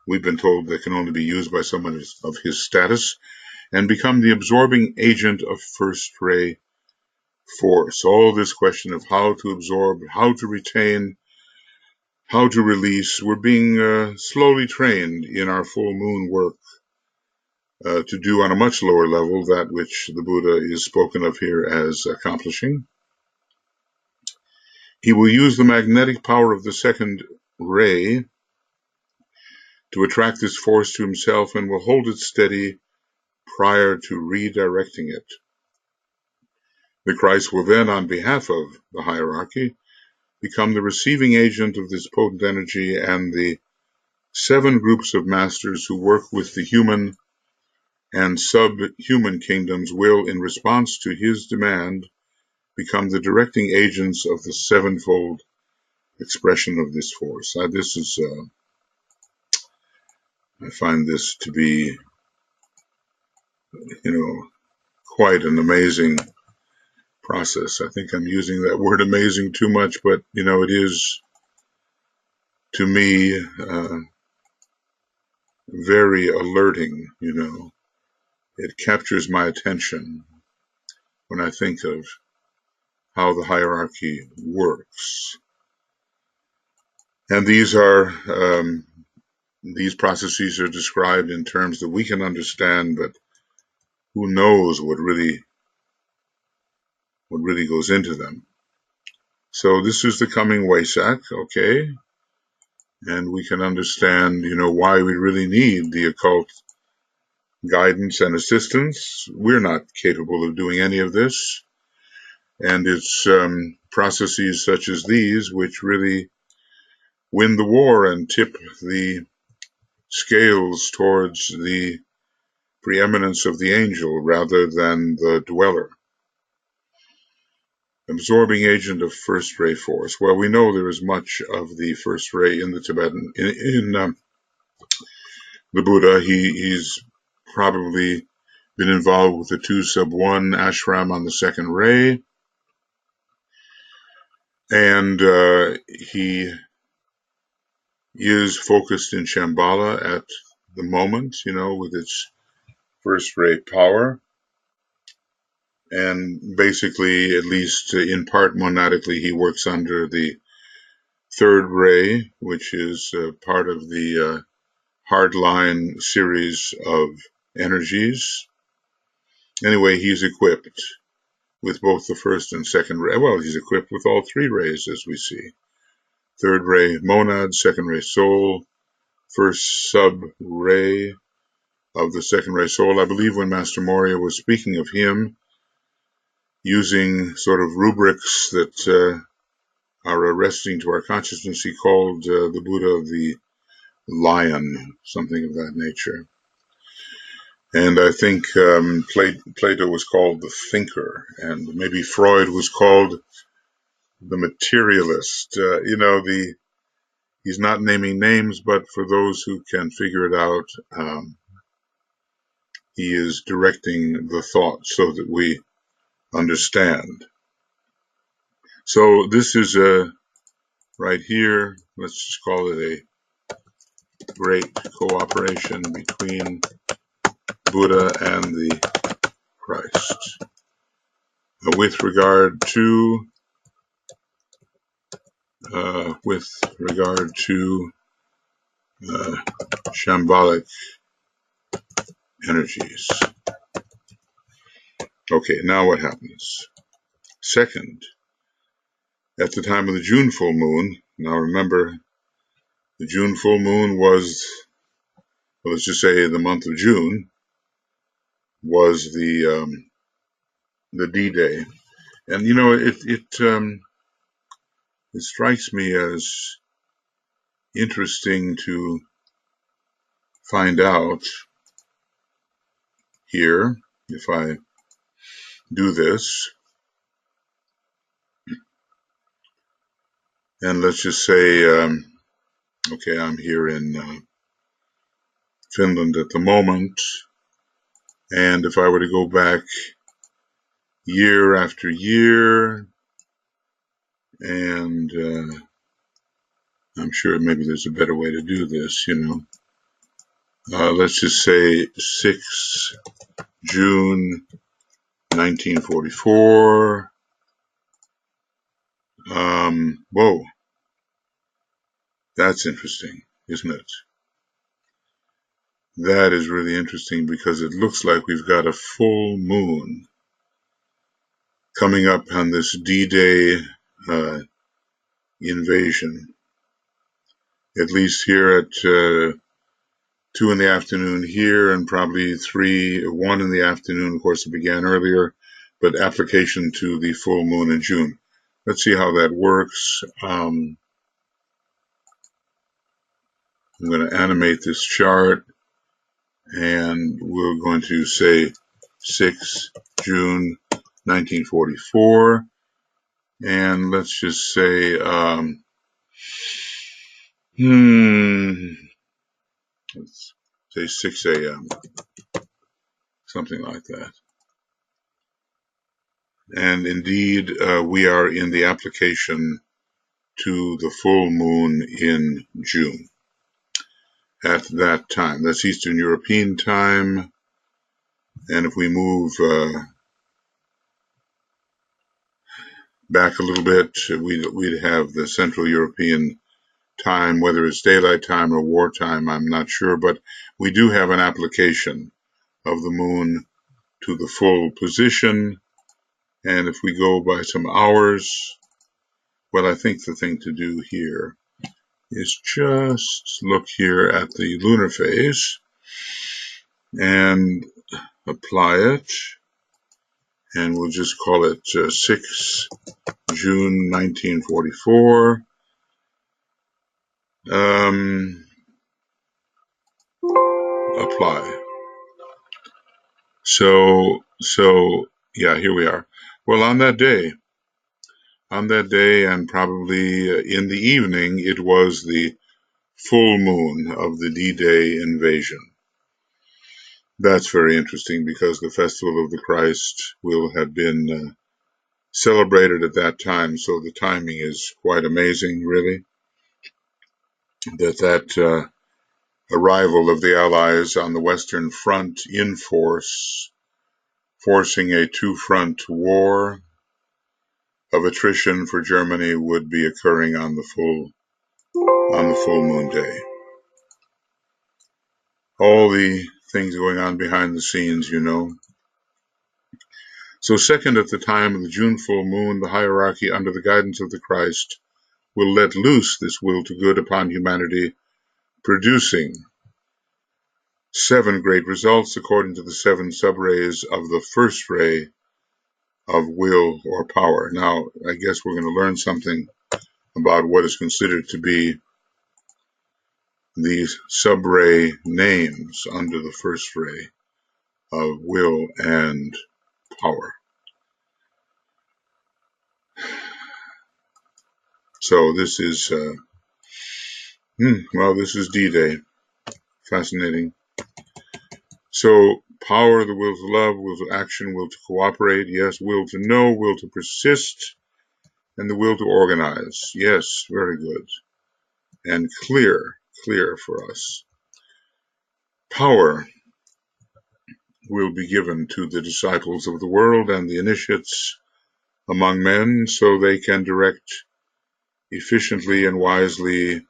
We've been told that can only be used by someone of his status and become the absorbing agent of first ray force. All this question of how to absorb, how to retain, how to release, we're being slowly trained in our full moon work to do on a much lower level that which the Buddha is spoken of here as accomplishing. He will use the magnetic power of the second ray to attract this force to himself and will hold it steady prior to redirecting it. The Christ will then, on behalf of the hierarchy, become the receiving agent of this potent energy, and the 7 groups of masters who work with the human and subhuman kingdoms will, in response to his demand, become the directing agents of the 7-fold expression of this force. I find this to be, quite an amazing process. I think I'm using that word amazing too much, but, it is, to me, very alerting, It captures my attention when I think of how the hierarchy works. And these processes are described in terms that we can understand, but who knows what really goes into them. So this is the coming Wesak, okay? And we can understand, why we really need the occult guidance and assistance. We're not capable of doing any of this. And it's processes such as these which really win the war and tip the scales towards the preeminence of the angel rather than the dweller. Absorbing agent of first ray force. Well, we know there is much of the first ray in the Tibetan, in the Buddha. He's probably been involved with the 2-1 ashram on the second ray. And he is focused in Shambhala at the moment, with its first ray power. And basically, at least in part monadically, he works under the third ray, which is part of the hardline series of energies. Anyway, he's equipped with both the first and second ray. Well, he's equipped with all 3 rays, as we see. Third ray monad, second ray soul, first sub-ray of the second ray soul. I believe when Master Moria was speaking of him, using sort of rubrics that are arresting to our consciousness, he called the Buddha the lion, something of that nature. And I think Plato was called the thinker, and maybe Freud was called the materialist. He's not naming names, but for those who can figure it out, he is directing the thought so that we understand. So this is right here, let's just call it a great cooperation between Buddha and the Christ. With regard to shambolic energies. Okay, now what happens? Second, at the time of the June full moon, now remember, the June full moon was, let's just say the month of June, was the D-Day. And it strikes me as interesting to find out here, if I do this, and let's just say, okay, I'm here in Finland at the moment, and if I were to go back year after year, and I'm sure maybe there's a better way to do this, let's just say 6 June 1944. Whoa, that's interesting, isn't it? That is really interesting because it looks like we've got a full moon coming up on this D-Day invasion. At least here at 2 in the afternoon here, and probably 1 in the afternoon. Of course, it began earlier, but application to the full moon in June. let's see how that works. I'm going to animate this chart, and we're going to say 6 June 1944, and let's just say let's say 6 a.m., something like that. And indeed, we are in the application to the full moon in June at that time. That's Eastern European time. And if we move back a little bit, we'd have the Central European time, whether it's daylight time or wartime, I'm not sure, but we do have an application of the moon to the full position. And if we go by some hours, well, I think the thing to do here is just look here at the lunar phase and apply it. And we'll just call it 6 June 1944. Apply. So yeah, here we are. Well, on that day, and probably in the evening, it was the full moon of the D-Day invasion. That's very interesting because the Festival of the Christ will have been celebrated at that time, so the timing is quite amazing, really, that arrival of the Allies on the Western Front in force, forcing a two-front war of attrition for Germany, would be occurring on the full moon day. All the things going on behind the scenes, you know. So second, at the time of the June full moon, the hierarchy under the guidance of the Christ will let loose this will to good upon humanity, producing 7 great results according to the 7 subrays of the first ray of will or power. Now, I guess we're going to learn something about what is considered to be these subray names under the first ray of will and power. So this is, this is D-Day. Fascinating. So power, the will to love, will to action, will to cooperate, yes, will to know, will to persist, and the will to organize. Yes, very good. And clear for us. Power will be given to the disciples of the world and the initiates among men so they can direct efficiently and wisely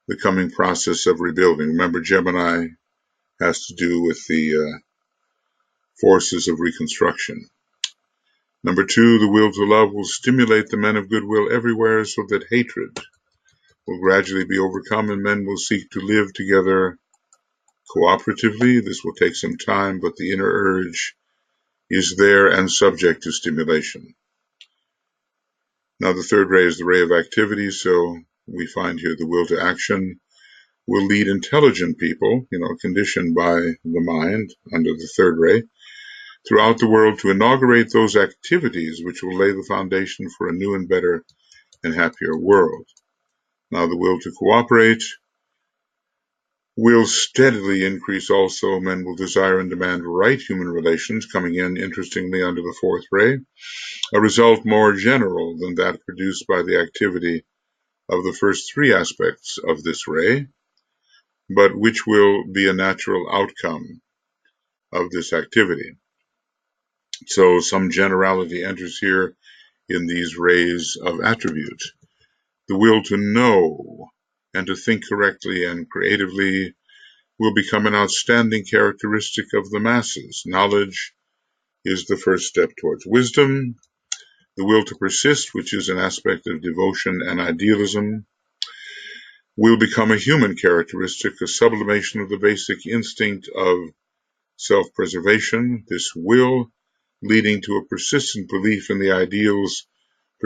the coming process of rebuilding. Remember, Gemini has to do with the forces of reconstruction. Number 2, the will to love will stimulate the men of goodwill everywhere so that hatred will gradually be overcome and men will seek to live together cooperatively. This will take some time, but the inner urge is there and subject to stimulation. Now the third ray is the ray of activity, so we find here the will to action will lead intelligent people, conditioned by the mind under the third ray, throughout the world to inaugurate those activities which will lay the foundation for a new and better and happier world. Now the will to cooperate will steadily increase also. Men will desire and demand right human relations, coming in, interestingly, under the fourth ray, a result more general than that produced by the activity of the first 3 aspects of this ray, but which will be a natural outcome of this activity. So some generality enters here in these rays of attribute. The will to know and to think correctly and creatively will become an outstanding characteristic of the masses. Knowledge is the first step towards wisdom. The will to persist, which is an aspect of devotion and idealism, will become a human characteristic, a sublimation of the basic instinct of self-preservation. This will, leading to a persistent belief in the ideals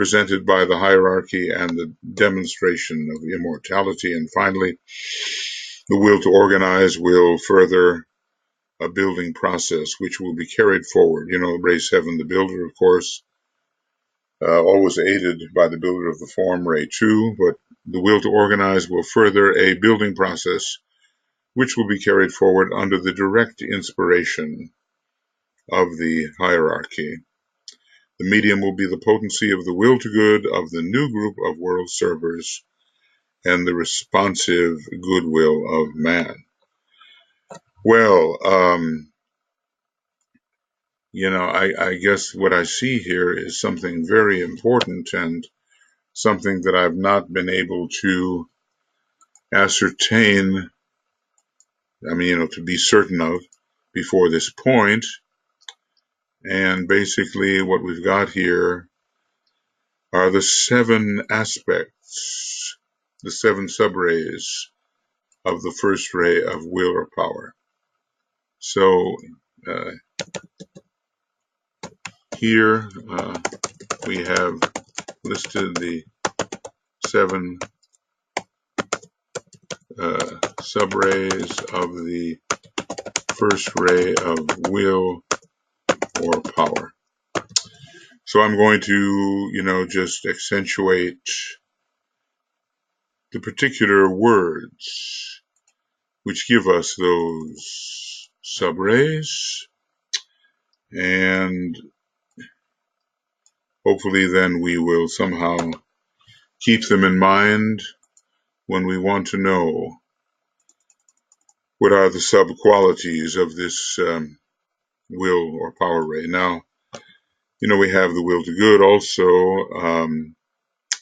presented by the hierarchy and the demonstration of immortality. And finally, the will to organize will further a building process which will be carried forward. Ray 7, the builder, of course, always aided by the builder of the form, Ray 2, but the will to organize will further a building process which will be carried forward under the direct inspiration of the hierarchy. The medium will be the potency of the will to good of the new group of world servers and the responsive goodwill of man. Well, I guess what I see here is something very important and something that I've not been able to ascertain, to be certain of before this point. And basically what we've got here are the 7 aspects, the 7 subrays of the first ray of will or power. So here we have listed the 7 subrays of the first ray of will or power. So I'm going to, just accentuate the particular words which give us those subrays, and hopefully then we will somehow keep them in mind when we want to know what are the sub-qualities of this will or power ray. Now, we have the will to good also.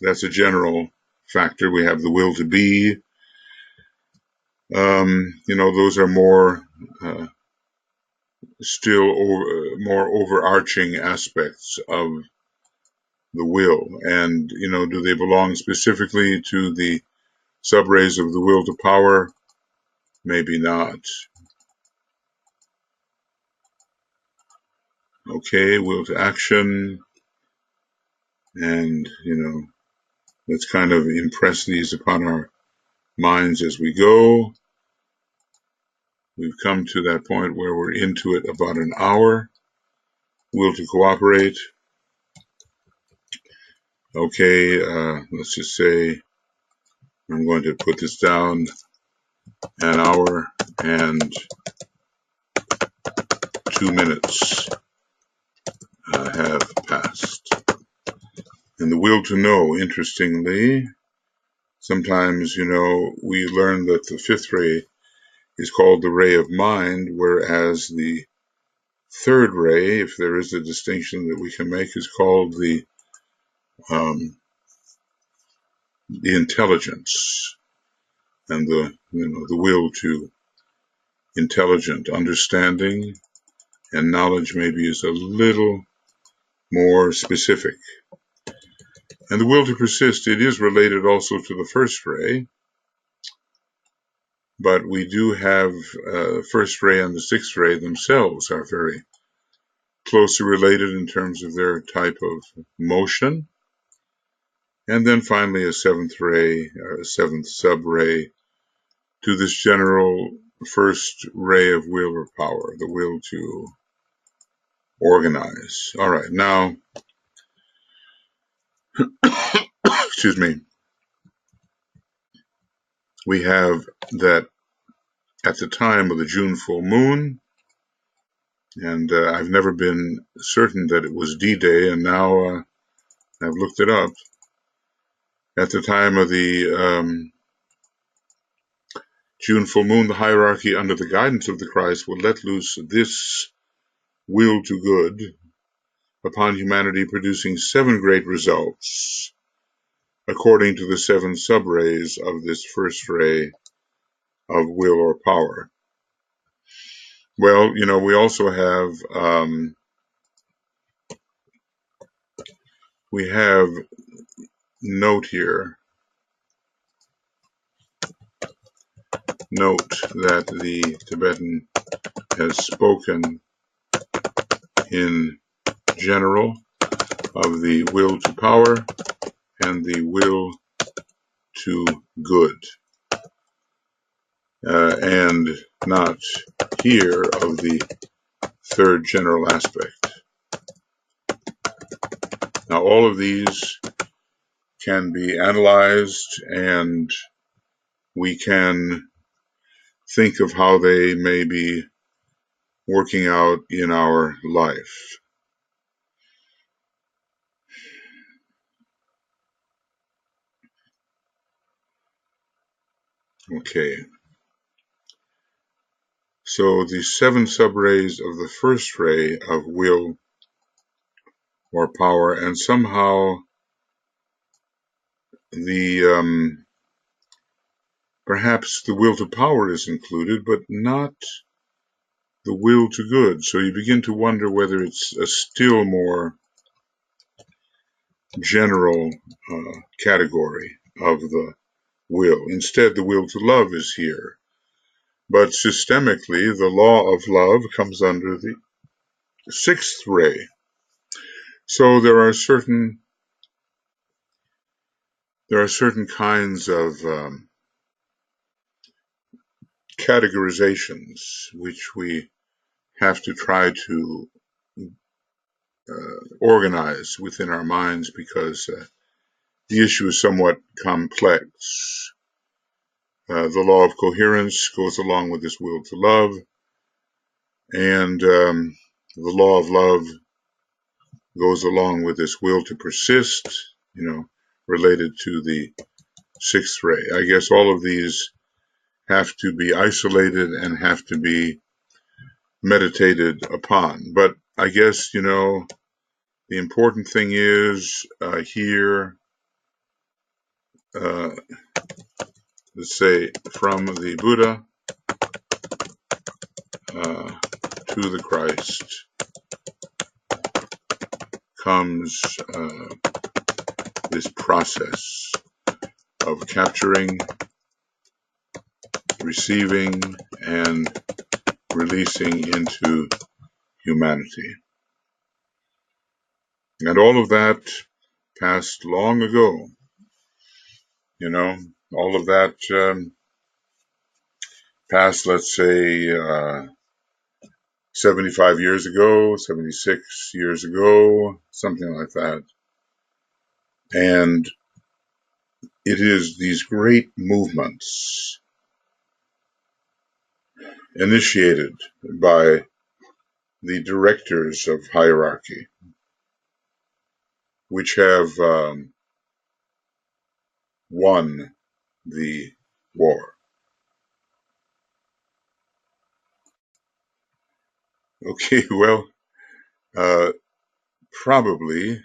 That's a general factor. We have the will to be. Those are more more overarching aspects of the will. And, do they belong specifically to the subrays of the will to power? Maybe not. Okay, will to action. And, let's kind of impress these upon our minds as we go. We've come to that point where we're into it about an hour. Will to cooperate. Okay, let's just say I'm going to put this down. An hour and 2 minutes have passed. And the will to know, interestingly, sometimes, we learn that the 5th ray is called the ray of mind, whereas the 3rd ray, if there is a distinction that we can make, is called the intelligence, and the will to intelligent understanding and knowledge maybe is a little more specific. And the will to persist, it is related also to the 1st ray, but we do have 1st ray and the 6th ray themselves are very closely related in terms of their type of motion. And then finally a 7th ray, or a 7th sub-ray to this general 1st ray of will or power, the will to organize. All right, now, excuse me, we have that at the time of the June full moon, and I've never been certain that it was D-Day, and now I've looked it up. At the time of the June full moon, the hierarchy under the guidance of the Christ will let loose this will to good upon humanity, producing 7 great results according to the 7 subrays of this 1st ray of will or power. Well, we also have note here. Note that the Tibetan has spoken in general, of the will to power and the will to good, and not here of the third general aspect. Now, all of these can be analyzed, and we can think of how they may be working out in our life. Okay. So the 7 subrays of the first ray of will or power, and somehow the perhaps the will to power is included, but not the will to good. So you begin to wonder whether it's a still more general category of the will. Instead, the will to love is here. But systemically, the law of love comes under the 6th ray. So there are certain kinds of categorizations which we have to try to organize within our minds, because the issue is somewhat complex. The law of coherence goes along with this will to love, and the law of love goes along with this will to persist, related to the 6th ray. I guess all of these have to be isolated and have to be meditated upon. But I guess, the important thing is here, let's say, from the Buddha to the Christ comes this process of capturing, receiving, and releasing into humanity. And all of that passed long ago. All of that passed, let's say, 75 years ago, 76 years ago, something like that. And it is these great movements initiated by the directors of hierarchy, which have won the war. Okay, well, probably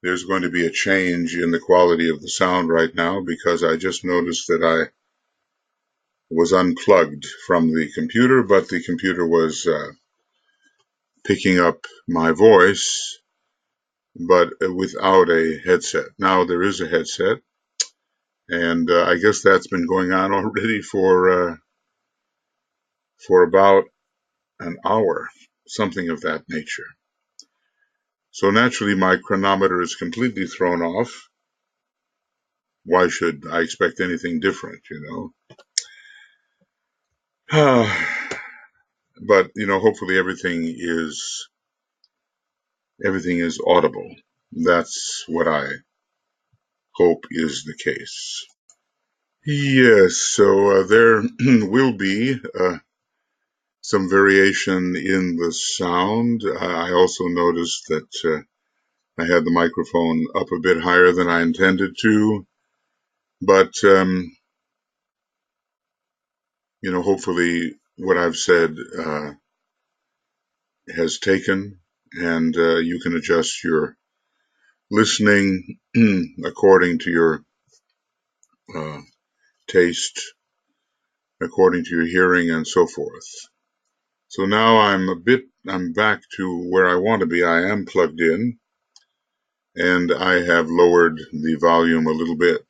there's going to be a change in the quality of the sound right now, because I just noticed that I was unplugged from the computer, but the computer was picking up my voice, but without a headset. Now there is a headset, and I guess that's been going on already for about an hour, something of that nature. So naturally, my chronometer is completely thrown off. Why should I expect anything different, But, hopefully everything is audible. That's what I hope is the case. Yes, so there will be some variation in the sound. I also noticed that I had the microphone up a bit higher than I intended to, but hopefully what I've said has taken, and you can adjust your listening according to your taste, according to your hearing, and so forth. So now I'm back to where I want to be. I am plugged in, and I have lowered the volume a little bit.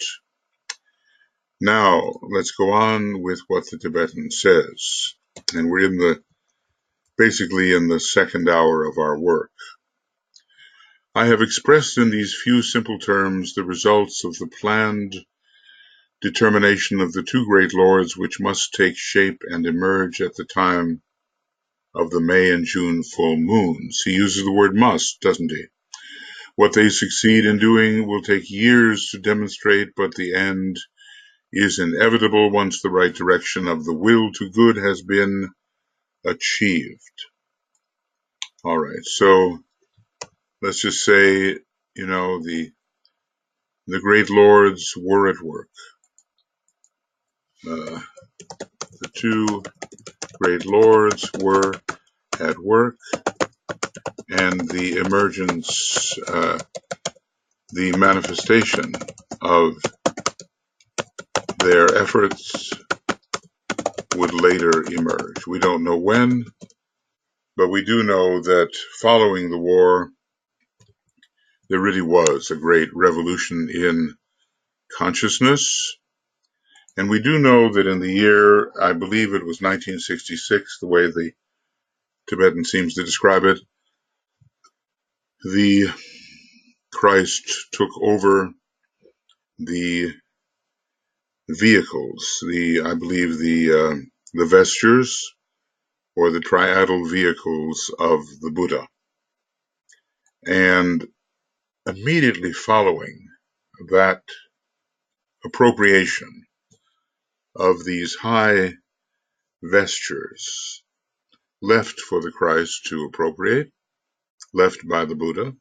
Now, let's go on with what the Tibetan says. And we're basically in the second hour of our work. I have expressed in these few simple terms the results of the planned determination of the two great lords which must take shape and emerge at the time of the May and June full moons. He uses the word must, doesn't he? What they succeed in doing will take years to demonstrate, but the end is inevitable once the right direction of the will to good has been achieved. All right, so let's just say, the great lords were at work. The two great lords were at work, and the emergence, the manifestation of their efforts would later emerge. We don't know when, but we do know that following the war, there really was a great revolution in consciousness. And we do know that in the year, I believe it was 1966, the way the Tibetan seems to describe it, the Christ took over the vehicles, I believe the vestures or the triadal vehicles of the Buddha. And immediately following that appropriation of these high vestures left for the Christ to appropriate, left by the Buddha,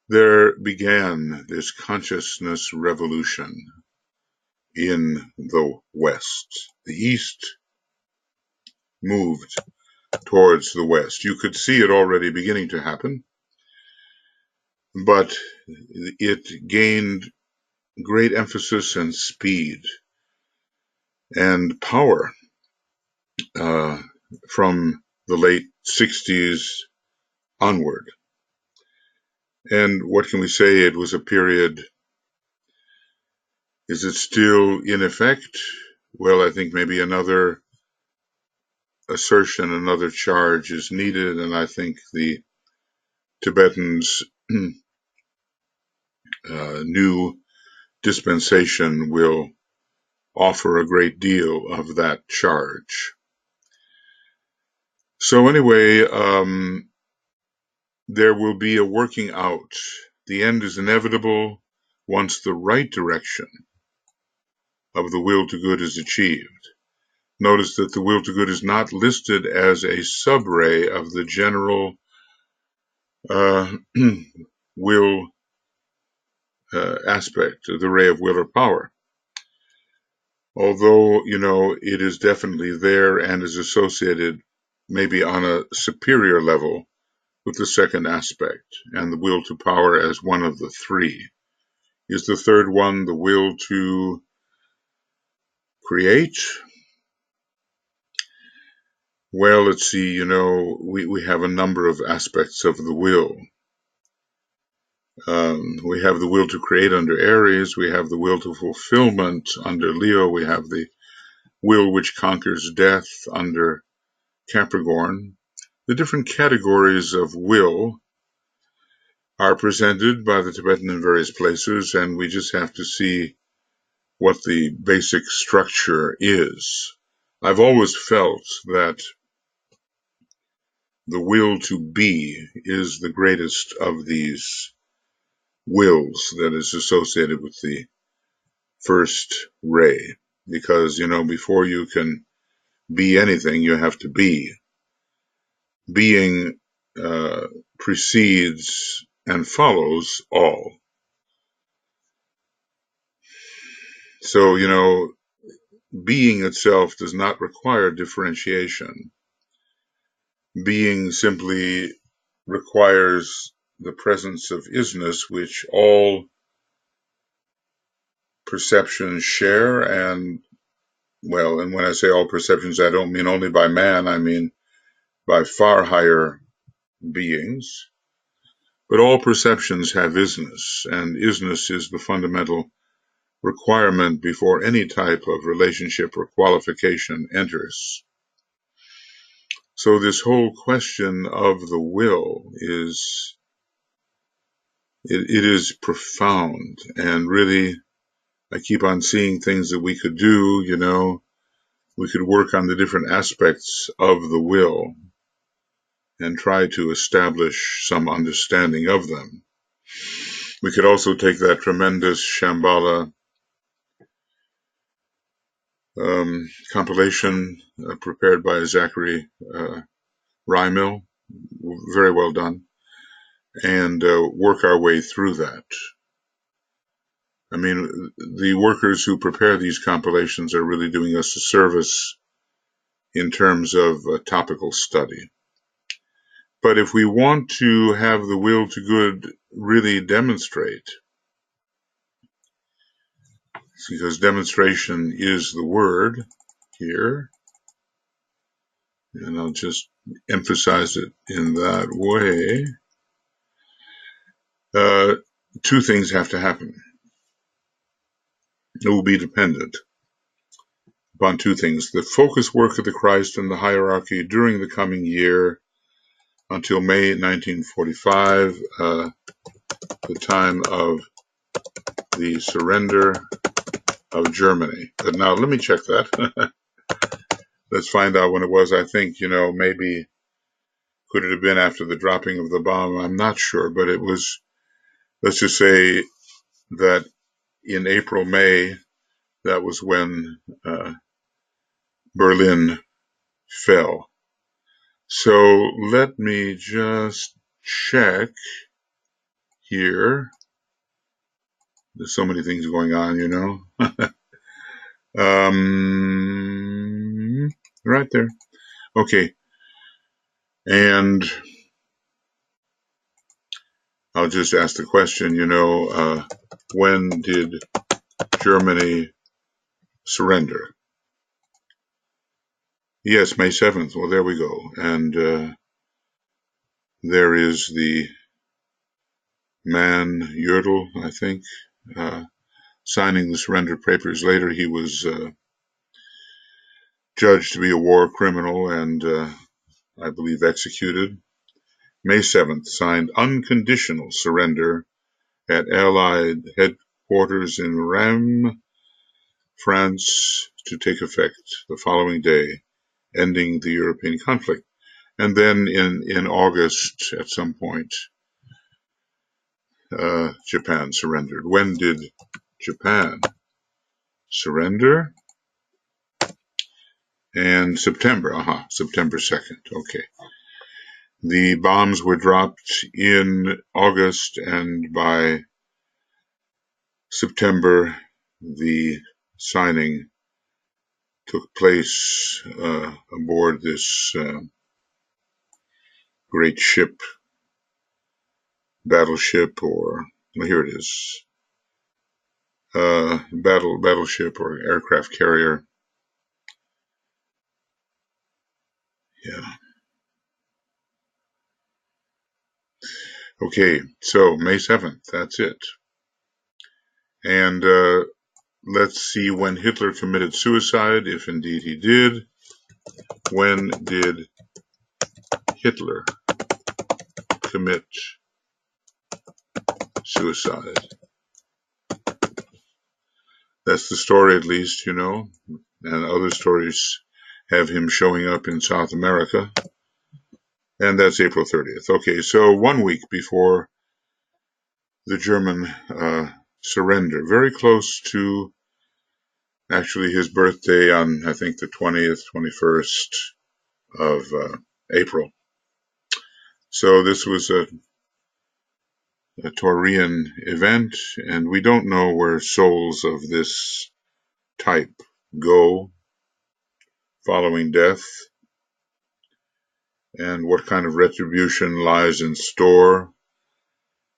there began this consciousness revolution in the West. The East moved towards the West. You could see it already beginning to happen, but it gained great emphasis and speed and power from the late 60s onward. And what can we say? It was a period. Is it still in effect? Well, I think maybe another assertion, another charge is needed, and I think the Tibetans' new dispensation will offer a great deal of that charge. So anyway, there will be a working out. The end is inevitable once the right direction of the will to good is achieved. Notice that the will to good is not listed as a sub-ray of the general will aspect, the ray of will or power. Although, it is definitely there and is associated maybe on a superior level with the second aspect, and the will to power as one of the three. Is the third one the will to create? Well, let's see, we have a number of aspects of the will. We have the will to create under Aries, we have the will to fulfillment under Leo, we have the will which conquers death under Capricorn. The different categories of will are presented by the Tibetan in various places, and we just have to see what the basic structure is. I've always felt that the will to be is the greatest of these wills that is associated with the first ray, because, before you can be anything, you have to be. Being precedes and follows all. So, being itself does not require differentiation. Being simply requires the presence of isness, which all perceptions share. And when I say all perceptions, I don't mean only by man, I mean by far higher beings. But all perceptions have isness, and isness is the fundamental requirement before any type of relationship or qualification enters. So this whole question of the will is it is profound, and really, I keep on seeing things that we could do. We could work on the different aspects of the will and try to establish some understanding of them. We could also take that tremendous Shambhala compilation prepared by Zachary Rymill, very well done, and work our way through that. I mean, the workers who prepare these compilations are really doing us a service in terms of topical study. But if we want to have the will to good really demonstrate, because demonstration is the word here, and I'll just emphasize it in that way, two things have to happen. It will be dependent upon two things: the focus work of the Christ and the hierarchy during the coming year until May 1945, the time of the surrender of Germany. But now let me check that. Let's find out when it was. I think, maybe could it have been after the dropping of the bomb? I'm not sure, but it was, let's just say that in April, May, that was when Berlin fell. So let me just check here. There's so many things going on, right there. Okay. And I'll just ask the question, when did Germany surrender? Yes, May 7th. Well, there we go. And there is the man, Yurtel, I think, signing the surrender papers. Later, he was judged to be a war criminal and, I believe, executed. May 7th, signed unconditional surrender at Allied headquarters in Rheims, France, to take effect the following day, ending the European conflict. And then in August, at some point, Japan surrendered. When did Japan surrender? And September, September 2nd, okay. The bombs were dropped in August, and by September, the signing took place aboard this great ship, battleship, or well, here it is, battleship or aircraft carrier. Yeah. Okay, so May 7th, that's it. And let's see when Hitler committed suicide, if indeed he did. When did Hitler commit suicide? That's the story, at least, and other stories have him showing up in South America, and that's April 30th. Okay, so 1 week before the German surrender, very close to actually his birthday on, I think, the 20th, 21st of April. So this was a Taurian event, and we don't know where souls of this type go following death, and what kind of retribution lies in store.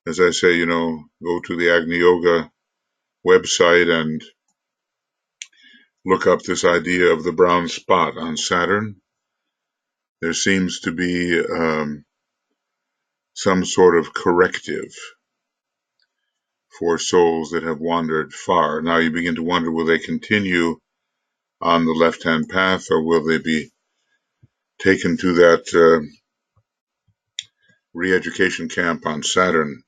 As I say, go to the Agni Yoga website and look up this idea of the brown spot on Saturn. There seems to be some sort of corrective for souls that have wandered far. Now you begin to wonder, will they continue on the left-hand path, or will they be taken to that re-education camp on Saturn?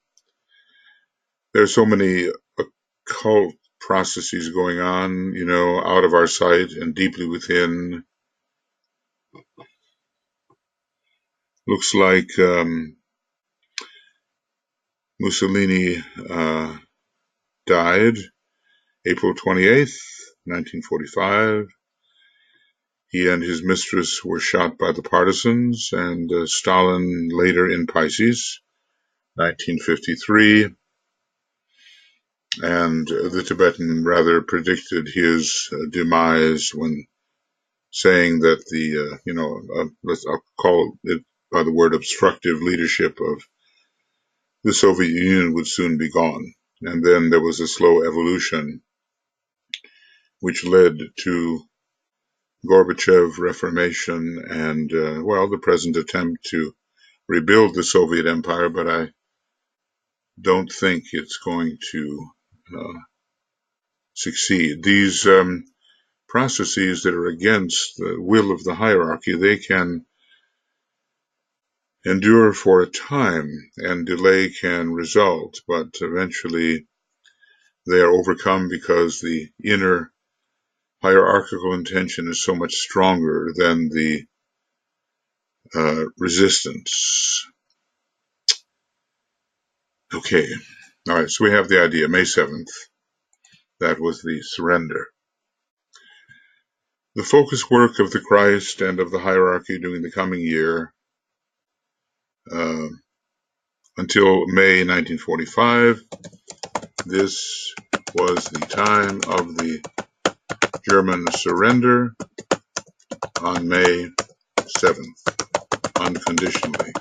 There's so many occult processes going on, out of our sight and deeply within. Looks like Mussolini died April 28th, 1945. He and his mistress were shot by the partisans, and Stalin later in Pisces, 1953. And the Tibetan rather predicted his demise when saying that I'll call it by the word obstructive leadership of the Soviet Union would soon be gone. And then there was a slow evolution which led to Gorbachev reformation and, the present attempt to rebuild the Soviet empire, but I don't think it's going to succeed. These processes that are against the will of the hierarchy, they can endure for a time and delay can result, but eventually they are overcome because the inner hierarchical intention is so much stronger than the resistance. Okay, all right, so we have the idea, May 7th, that was the surrender. The focus work of the Christ and of the hierarchy during the coming year until May 1945, this was the time of the German surrender on May 7th, unconditionally.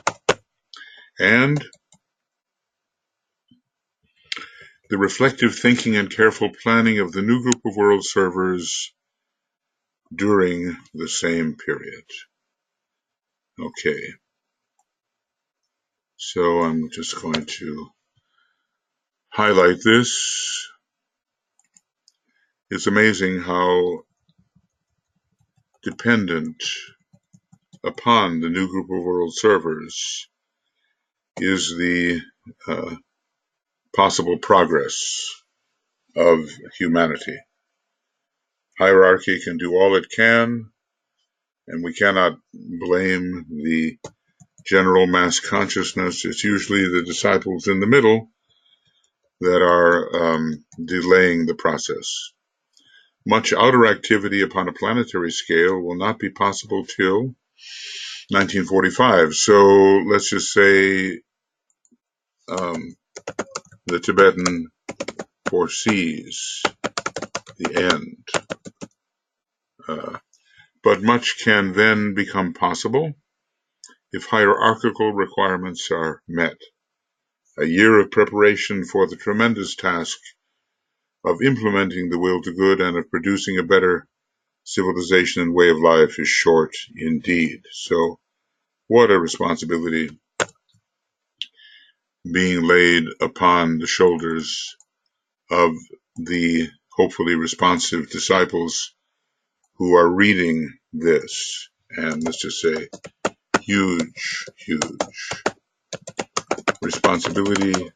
And the reflective thinking and careful planning of the new group of world servers during the same period. Okay, so I'm just going to highlight this. It's amazing how dependent upon the new group of world servers is the possible progress of humanity. Hierarchy can do all it can, and we cannot blame the general mass consciousness. It's usually the disciples in the middle that are delaying the process. Much outer activity upon a planetary scale will not be possible till 1945. So let's just say the Tibetan foresees the end. But much can then become possible if hierarchical requirements are met. A year of preparation for the tremendous task of implementing the will to good and of producing a better civilization and way of life is short indeed. So what a responsibility being laid upon the shoulders of the hopefully responsive disciples who are reading this. And let's just say huge responsibility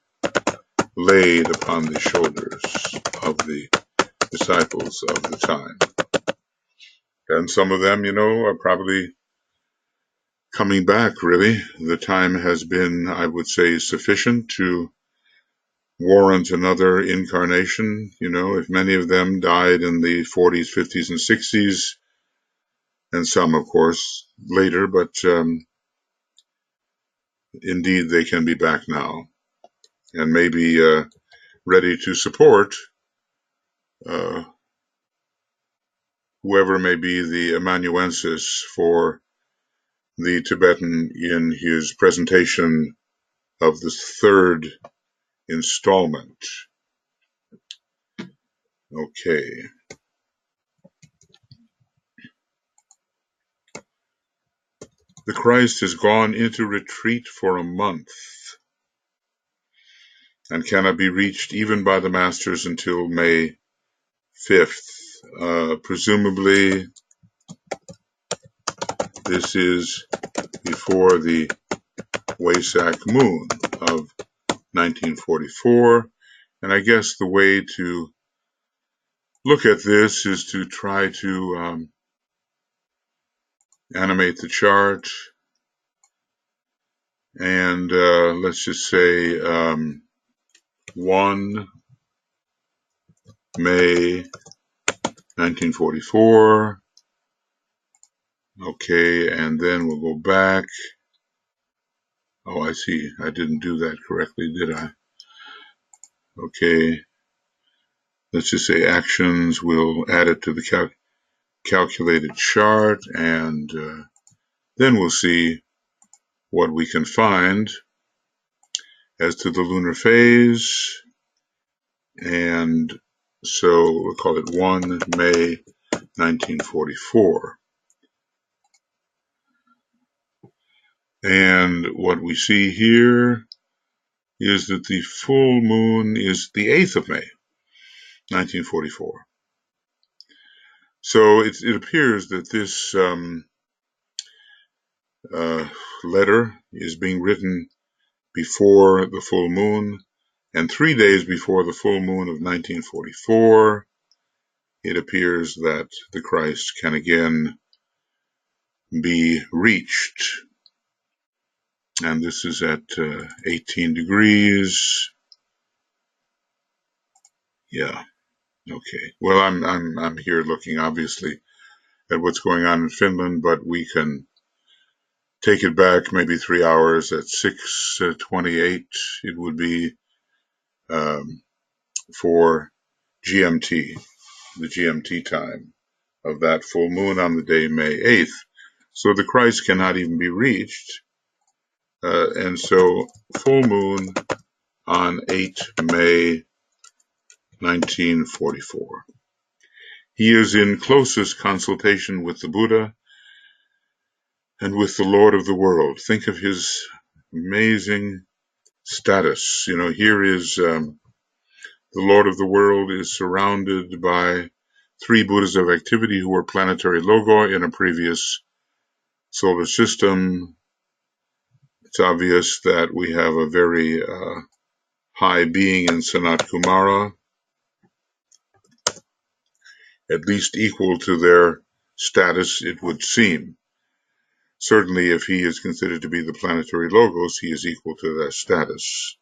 laid upon the shoulders of the disciples of the time. And some of them, are probably coming back, really. The time has been, I would say, sufficient to warrant another incarnation. If many of them died in the 40s, 50s, and 60s, and some, of course, later, but indeed they can be back now and maybe ready to support whoever may be the amanuensis for the Tibetan in his presentation of the third installment. Okay. The Christ has gone into retreat for a month and cannot be reached even by the masters until May 5th. Presumably, this is before the Wesak moon of 1944, And I guess the way to look at this is to try to animate the chart. And let's just say 1 May 1944. Okay, and then we'll go back. Oh, I see. I didn't do that correctly, did I? Okay. Let's just say actions. We'll add it to the calculated chart, and then we'll see what we can find as to the lunar phase. And so we'll call it 1 May 1944. And what we see here is that the full moon is the 8th of May, 1944. So it appears that this letter is being written before the full moon, and 3 days before the full moon of 1944, it appears that the Christ can again be reached. And this is at 18 degrees. Yeah. Okay. Well, I'm here looking obviously at what's going on in Finland, but we can take it back maybe 3 hours at 6:28. It would be for GMT, the GMT time of that full moon on the day May 8th. So the Christ cannot even be reached. And so full moon on 8 May 1944. He is in closest consultation with the Buddha and with the Lord of the world. Think of his amazing status. You know, here is the Lord of the world is surrounded by 3 Buddhas of activity who were planetary logi in a previous solar system. It's obvious that we have a very high being in Sanat Kumara, at least equal to their status, it would seem. Certainly, if he is considered to be the planetary logos, he is equal to that status.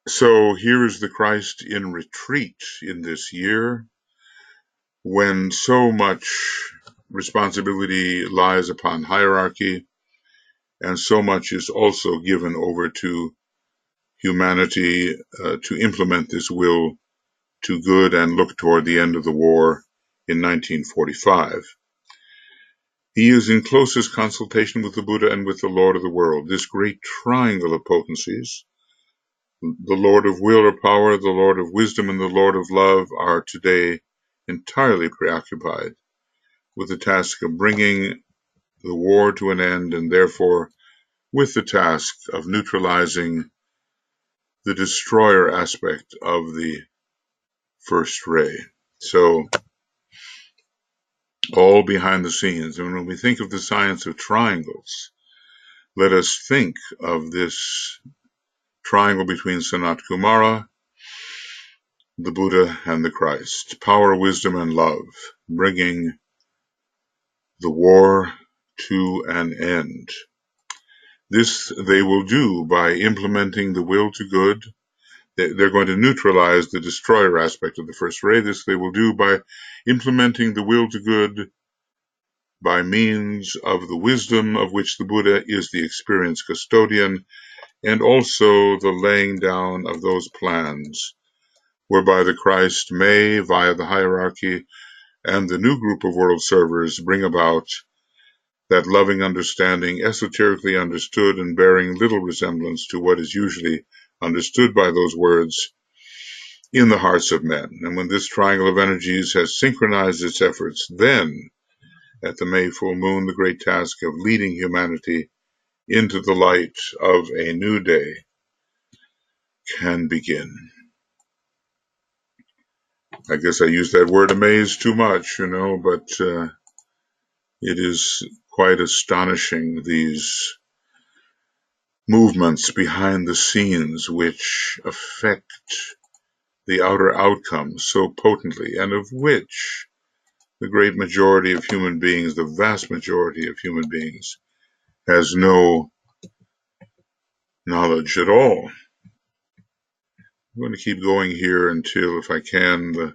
So here is the Christ in retreat in this year, when so much responsibility lies upon hierarchy, and so much is also given over to humanity to implement this will to good and look toward the end of the war in 1945. He is in closest consultation with the Buddha and with the Lord of the world, this great triangle of potencies. The Lord of will or power, the Lord of wisdom, and the Lord of love are today entirely preoccupied with the task of bringing the war to an end, and therefore with the task of neutralizing the destroyer aspect of the first ray. So, all behind the scenes. And when we think of the science of triangles, let us think of this triangle between Sanat Kumara, the Buddha, and the Christ. Power, wisdom, and love, bringing the war to an end. This they will do by implementing the will to good. They're going to neutralize the destroyer aspect of the first ray. This they will do by implementing the will to good by means of the wisdom of which the Buddha is the experienced custodian, and also the laying down of those plans whereby the Christ may, via the hierarchy and the new group of world servers, bring about that loving understanding, esoterically understood and bearing little resemblance to what is usually understood by those words in the hearts of men. And when this triangle of energies has synchronized its efforts, then, at the May full moon, the great task of leading humanity into the light of a new day can begin. I guess I used that word amaze too much, but it is quite astonishing, these movements behind the scenes which affect the outer outcomes so potently, and of which the great majority of human beings, the vast majority of human beings, has no knowledge at all. I'm going to keep going here until, if I can, the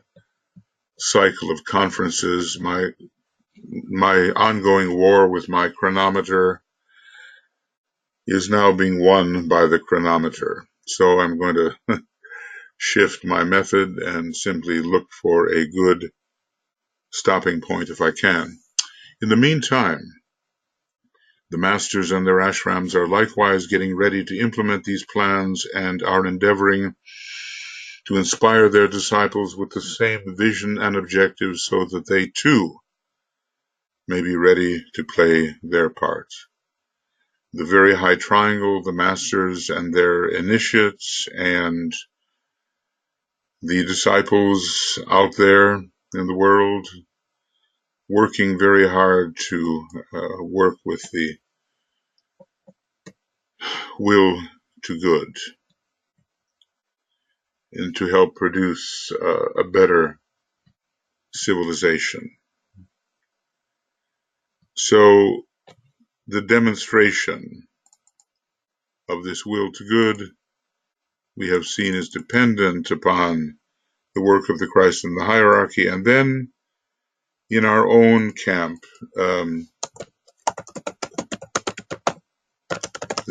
cycle of conferences, my ongoing war with my chronometer is now being won by the chronometer. So I'm going to shift my method and simply look for a good stopping point if I can. In the meantime, the masters and their ashrams are likewise getting ready to implement these plans and are endeavoring to inspire their disciples with the same vision and objectives so that they too may be ready to play their part. The very high triangle, the masters and their initiates, and the disciples out there in the world working very hard to work with the will to good and to help produce a better civilization. So the demonstration of this will to good we have seen is dependent upon the work of the Christ in the hierarchy, and then in our own camp, the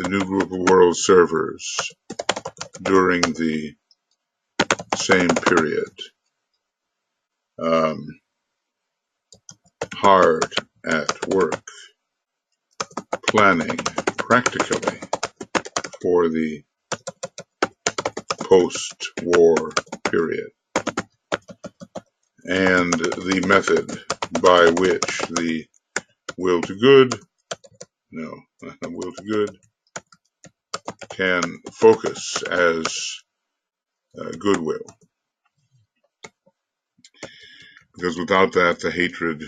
new group of world servers during the same period, hard at work, planning practically for the post-war period, and the method by which the will to good can focus as goodwill. Because without that, the hatred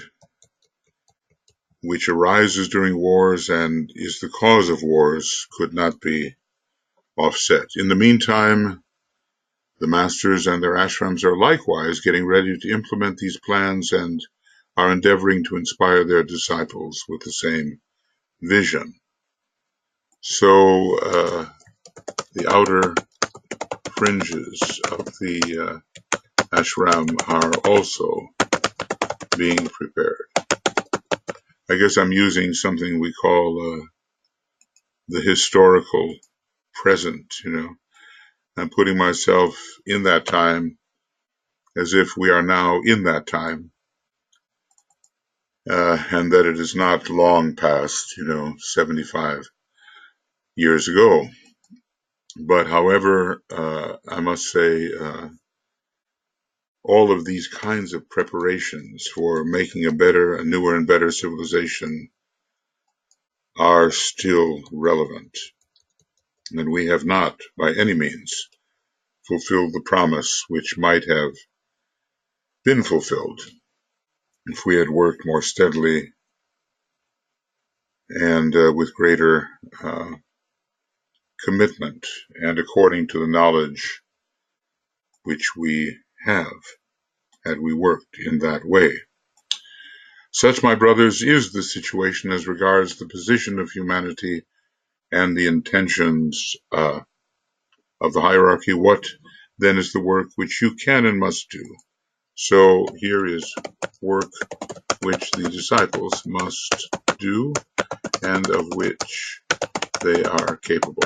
which arises during wars and is the cause of wars could not be offset. In the meantime, the masters and their ashrams are likewise getting ready to implement these plans and are endeavoring to inspire their disciples with the same vision. So the outer fringes of the ashram are also being prepared. I guess I'm using something we call the historical present, I'm putting myself in that time as if we are now in that time, and that it is not long past, 75 years ago. But however, I must say, all of these kinds of preparations for making a newer and better civilization are still relevant. And we have not, by any means, fulfilled the promise which might have been fulfilled if we had worked more steadily and with greater commitment and according to the knowledge which we have, had we worked in that way. Such, my brothers, is the situation as regards the position of humanity and the intentions of the hierarchy. What then is the work which you can and must do? So here is work which the disciples must do and of which they are capable.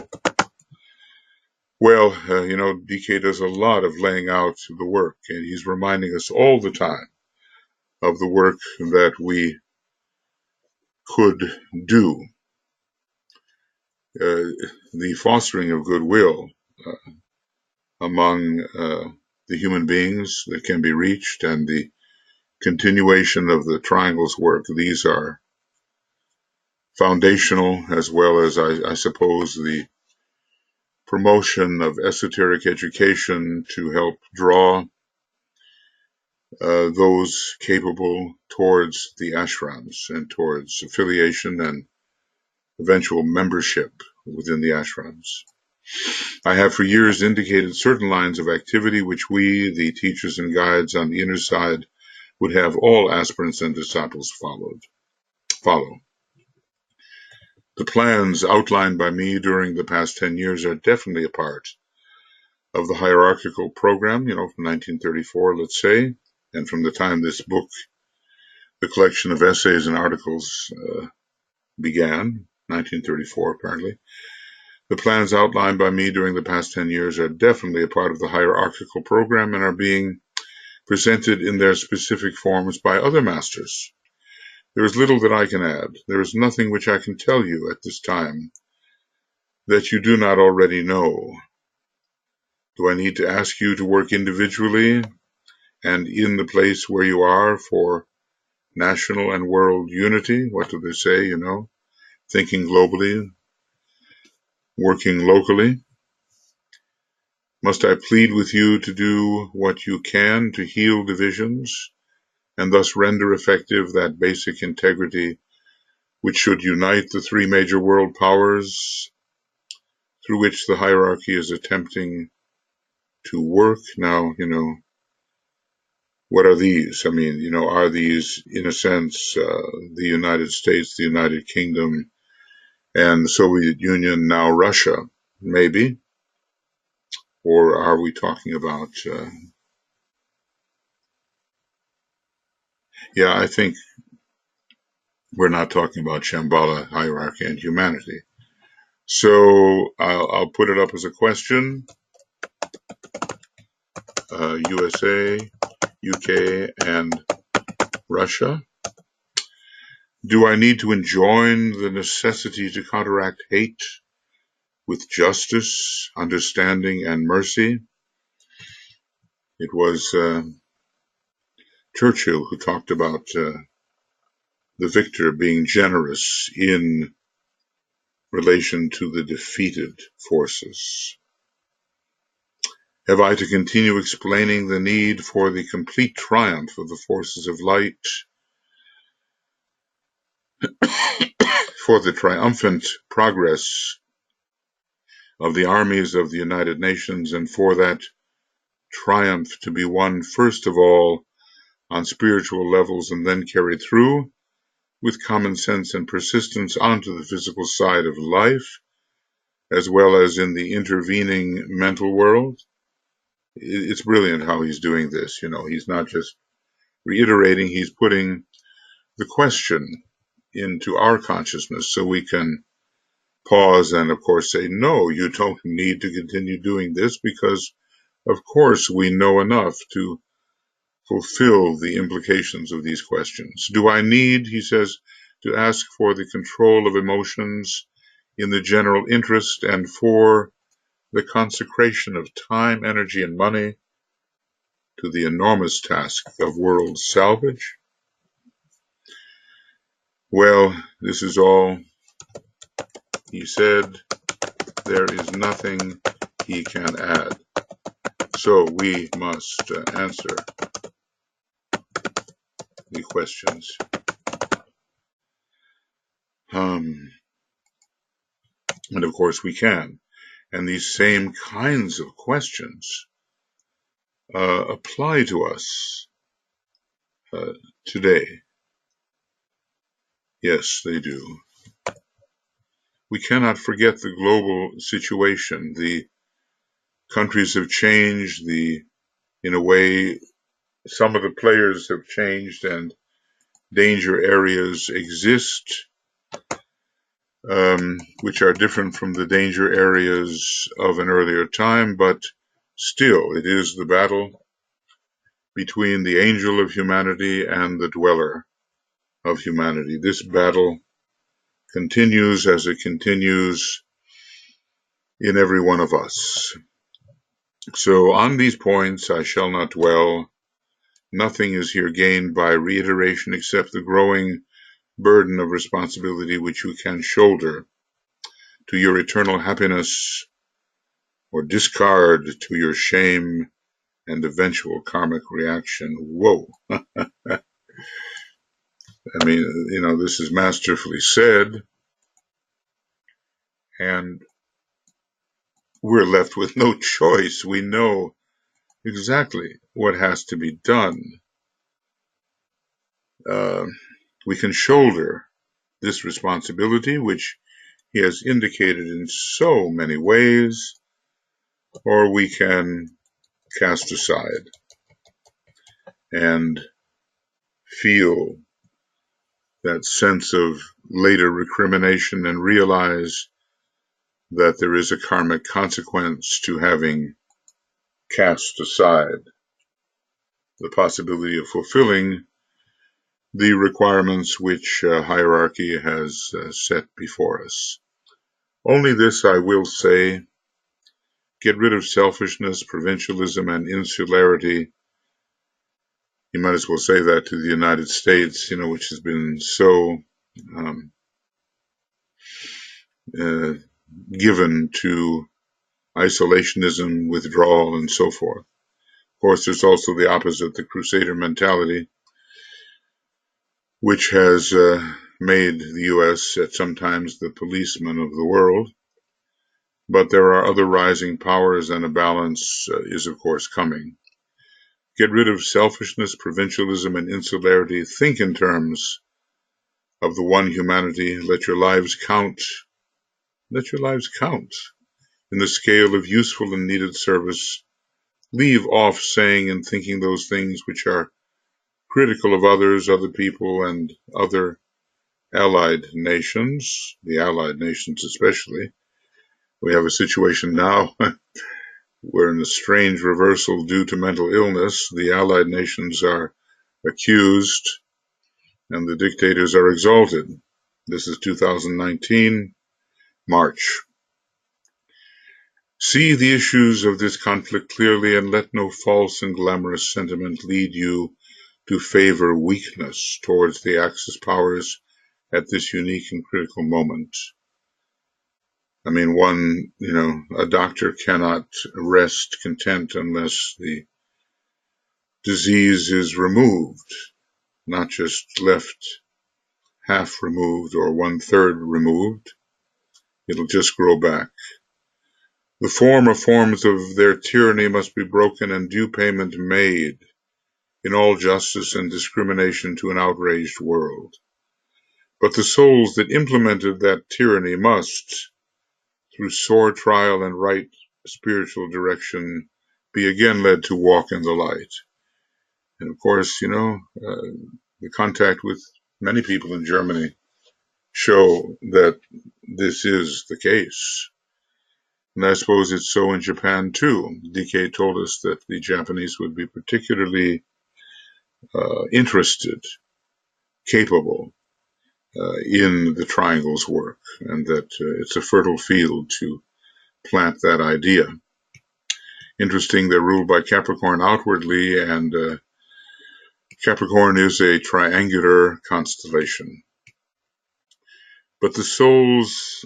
Well, DK does a lot of laying out the work, and he's reminding us all the time of the work that we could do. The fostering of goodwill among the human beings that can be reached and the continuation of the triangle's work, these are foundational, as well as, I suppose, the promotion of esoteric education to help draw those capable towards the ashrams and towards affiliation and eventual membership within the ashrams. I have for years indicated certain lines of activity which we, the teachers and guides on the inner side, would have all aspirants and disciples follow. The plans outlined by me during the past 10 years are definitely a part of the hierarchical program, from 1934, let's say, and from the time this book, the collection of essays and articles, began, 1934 apparently. The plans outlined by me during the past 10 years are definitely a part of the hierarchical program and are being presented in their specific forms by other masters. There is little that I can add. There is nothing which I can tell you at this time that you do not already know. Do I need to ask you to work individually and in the place where you are for national and world unity? What do they say, Thinking globally, working locally. Must I plead with you to do what you can to heal divisions and thus render effective that basic integrity which should unite the three major world powers through which the hierarchy is attempting to work? Now, what are these? Are these, in a sense, the United States, the United Kingdom, and the Soviet Union, now Russia, maybe? Or are we talking about, I think we're not talking about Shambhala, hierarchy, and humanity. So I'll put it up as a question. USA, UK, and Russia. Do I need to enjoin the necessity to counteract hate with justice, understanding, and mercy? It was Churchill who talked about the victor being generous in relation to the defeated forces. Have I to continue explaining the need for the complete triumph of the forces of light, for the triumphant progress of the armies of the United Nations, and for that triumph to be won first of all on spiritual levels and then carried through with common sense and persistence onto the physical side of life, as well as in the intervening mental world? It's brilliant how he's doing this. He's not just reiterating, he's putting the question into our consciousness so we can pause and, of course, say, no, you don't need to continue doing this because, of course, we know enough to fulfill the implications of these questions. Do I need, he says, to ask for the control of emotions in the general interest and for the consecration of time, energy, and money to the enormous task of world salvage? Well, this is all he said. There is nothing he can add. So we must answer the questions. And of course we can. And these same kinds of questions apply to us today. Yes, they do. We cannot forget the global situation. The countries have changed. In a way, some of the players have changed and danger areas exist, which are different from the danger areas of an earlier time, but still it is the battle between the angel of humanity and the dweller of humanity. This battle continues as it continues in every one of us. So on these points I shall not dwell. Nothing is here gained by reiteration except the growing burden of responsibility which you can shoulder to your eternal happiness or discard to your shame and eventual karmic reaction. Whoa. This is masterfully said. and we're left with no choice. We know exactly what has to be done. Uh, we can shoulder this responsibility, which he has indicated in so many ways, or we can cast aside and feel that sense of later recrimination and realize that there is a karmic consequence to having cast aside the possibility of fulfilling the requirements which hierarchy has set before us. Only this I will say: get rid of selfishness, provincialism, and insularity. You might as well say that to the United States, which has been so um, uh, given to isolationism, withdrawal, and so forth. Of course, there's also the opposite, the Crusader mentality, which has made the U.S. at sometimes the policeman of the world. But there are other rising powers, and a balance is, of course, coming. Get rid of selfishness, provincialism, and insularity. Think in terms of the one humanity. Let your lives count. Let your lives count in the scale of useful and needed service. Leave off saying and thinking those things which are critical of others, other people, and other allied nations, the allied nations especially. We have a situation now where, in a strange reversal due to mental illness, the allied nations are accused and the dictators are exalted. This is 2019, March. See the issues of this conflict clearly, and let no false and glamorous sentiment lead you to favor weakness towards the Axis powers at this unique and critical moment. I mean, a doctor cannot rest content unless the disease is removed, not just left half removed or 1/3 removed. It'll just grow back. The former forms of their tyranny must be broken and due payment made in all justice and discrimination to an outraged world. But the souls that implemented that tyranny must, through sore trial and right spiritual direction, be again led to walk in the light. And of course, the contact with many people in Germany show that this is the case. And I suppose it's so in Japan too. DK told us that the Japanese would be particularly interested, capable in the Triangle's work, and that it's a fertile field to plant that idea. Interesting, they're ruled by Capricorn outwardly, and Capricorn is a triangular constellation. But the souls,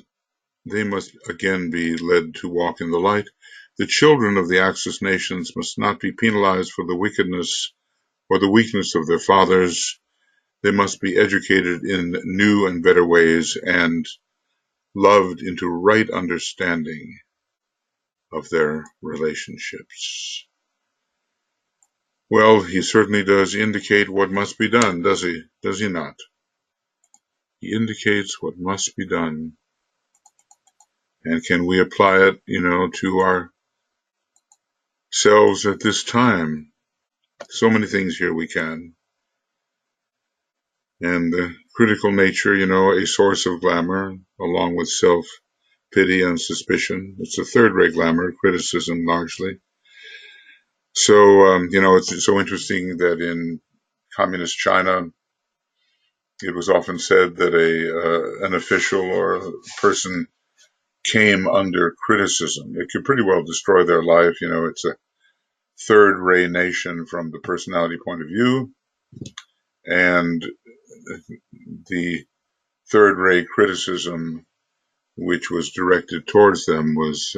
they must again be led to walk in the light. The children of the Axis nations must not be penalized for the wickedness or the weakness of their fathers. They must be educated in new and better ways and loved into right understanding of their relationships. Well, he certainly does indicate what must be done, does he? Does he not? He indicates what must be done. And can we apply it, to ourselves at this time? So many things here we can. And the critical nature, a source of glamour, along with self-pity and suspicion. It's a third-rate glamour, criticism largely. So, it's so interesting that in communist China, it was often said that an official or a person came under criticism. It could pretty well destroy their life. It's a third-rate nation from the personality point of view, and the third-rate criticism which was directed towards them was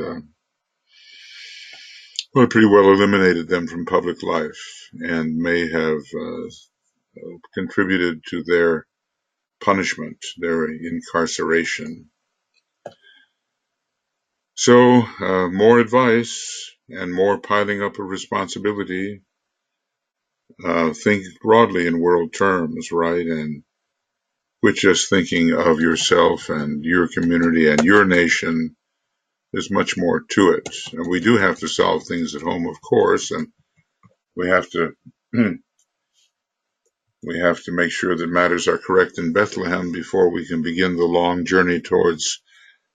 pretty well eliminated them from public life and may have contributed to their punishment, their incarceration. So, more advice and more piling up of responsibility. Think broadly in world terms, right? And quit just thinking of yourself and your community and your nation. There's much more to it. And we do have to solve things at home, of course, and we have to we have to make sure that matters are correct in Bethlehem before we can begin the long journey towards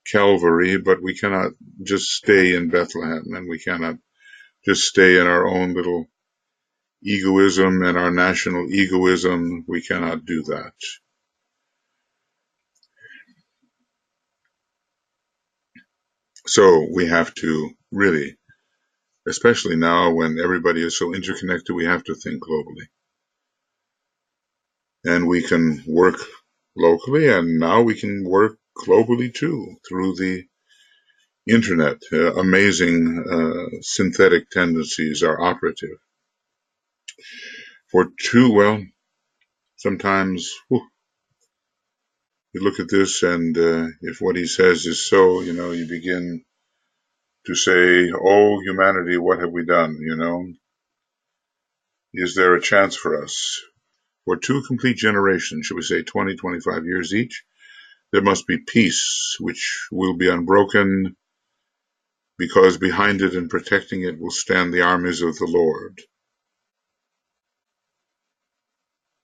Calvary. But we cannot just stay in Bethlehem, and we cannot just stay in our own little egoism and our national egoism. We cannot do that. So we have to really, especially now when everybody is so interconnected, we have to think globally. And we can work locally, and now we can work globally too through the internet. Amazing synthetic tendencies are operative. Well, sometimes you look at this, and if what he says is so, you begin to say, oh, humanity, what have we done? Is there a chance for us? For two complete generations, should we say 20, 25 years each, there must be peace, which will be unbroken, because behind it and protecting it will stand the armies of the Lord.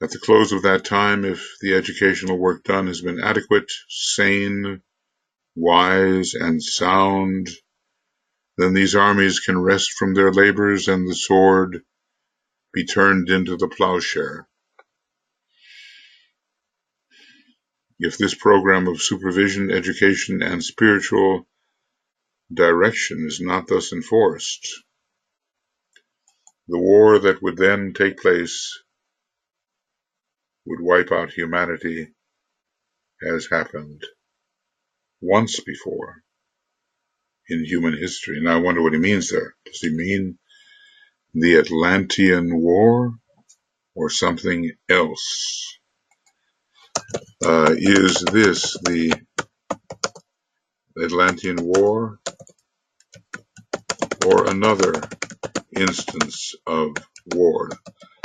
At the close of that time, if the educational work done has been adequate, sane, wise, and sound, then these armies can rest from their labors and the sword be turned into the plowshare. If this program of supervision, education, and spiritual direction is not thus enforced, the war that would then take place would wipe out humanity as happened once before in human history. And I wonder what he means there. Does he mean the Atlantean War or something else? Is this the Atlantean War or another instance of war?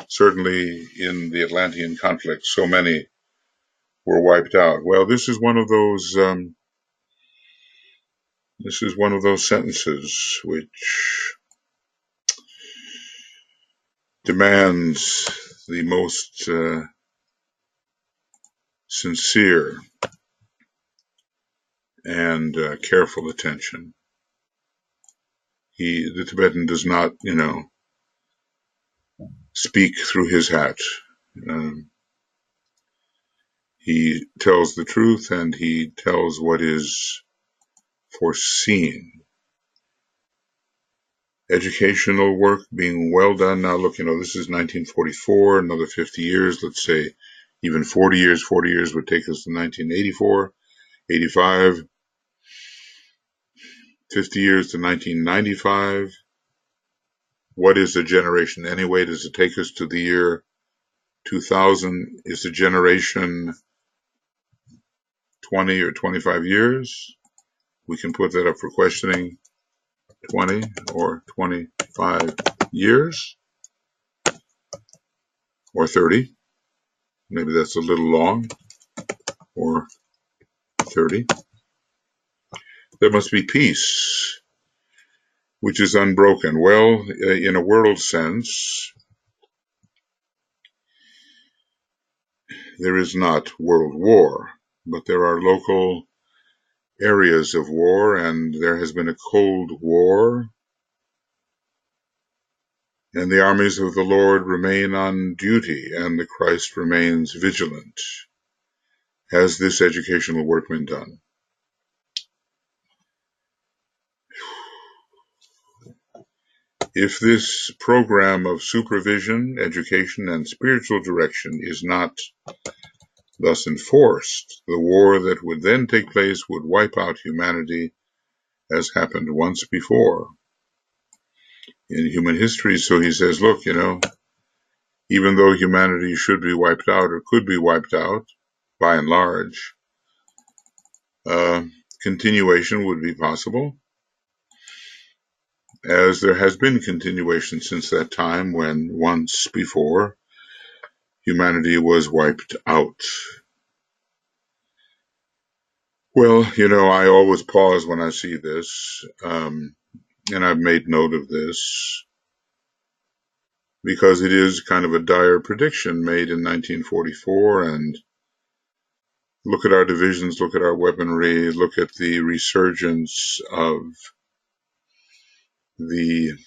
Certainly in the Atlantean conflict, so many were wiped out. Well, this is one of those sentences which demands the most sincere and careful attention. The Tibetan does not, speak through his hat. He tells the truth, and he tells what is foreseen. Educational work being well done. Now look, this is 1944, another 50 years, let's say even 40 years. 40 years would take us to 1984, 85, 50 years to 1995. What is a generation anyway? Does it take us to the year 2000? Is a generation 20 or 25 years? We can put that up for questioning. 20 or 25 years, or 30. Maybe that's a little long, or 30. There must be peace, which is unbroken. Well, in a world sense, there is not world war, but there are local areas of war, and there has been a Cold War, and the armies of the Lord remain on duty, and the Christ remains vigilant. Has this educational work been done? If this program of supervision, education, and spiritual direction is not thus enforced, the war that would then take place would wipe out humanity as happened once before in human history. So he says, look, even though humanity should be wiped out or could be wiped out by and large, continuation would be possible. as there has been continuation since that time when once before humanity was wiped out. Well, I always pause when I see this, and I've made note of this because it is kind of a dire prediction made in 1944. And look at our divisions, look at our weaponry, look at the resurgence of the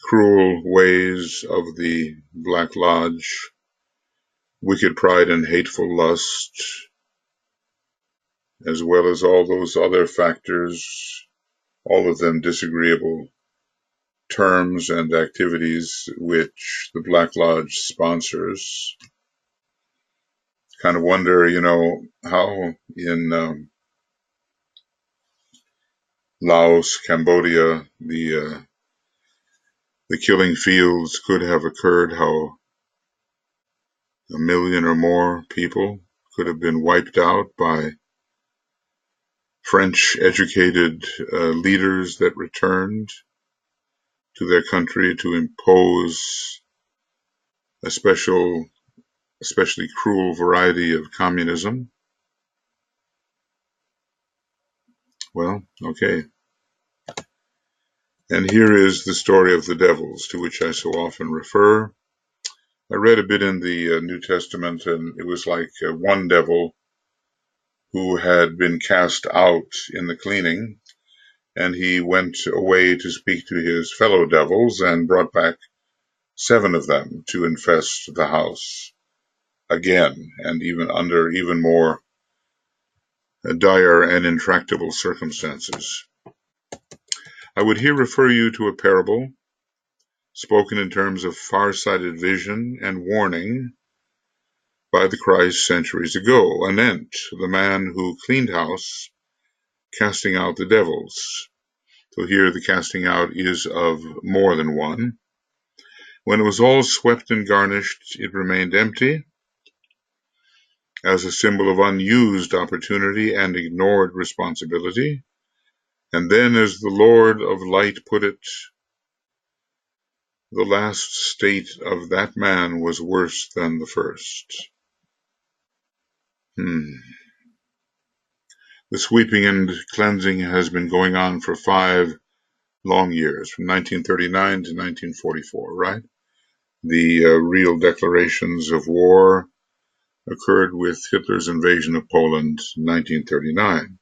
cruel ways of the Black Lodge, wicked pride and hateful lust, as well as all those other factors, all of them disagreeable terms and activities which the Black Lodge sponsors. Kind of wonder, how in Laos, Cambodia, the killing fields could have occurred, how 1 million or more people could have been wiped out by French-educated leaders that returned to their country to impose a especially cruel variety of communism. Well, okay. And here is the story of the devils, to which I so often refer. I read a bit in the New Testament, and it was like one devil who had been cast out in the cleaning, and he went away to speak to his fellow devils and brought back 7 of them to infest the house again, and even under even more dire and intractable circumstances. I would here refer you to a parable spoken in terms of far-sighted vision and warning by the Christ centuries ago, anent the man who cleaned house, casting out the devils. So here the casting out is of more than one. When it was all swept and garnished, it remained empty, as a symbol of unused opportunity and ignored responsibility. And then, as the Lord of light put it, the last state of that man was worse than the first. The sweeping and cleansing has been going on for 5 long years, from 1939 to 1944, right? The real declarations of war occurred with Hitler's invasion of Poland in 1939.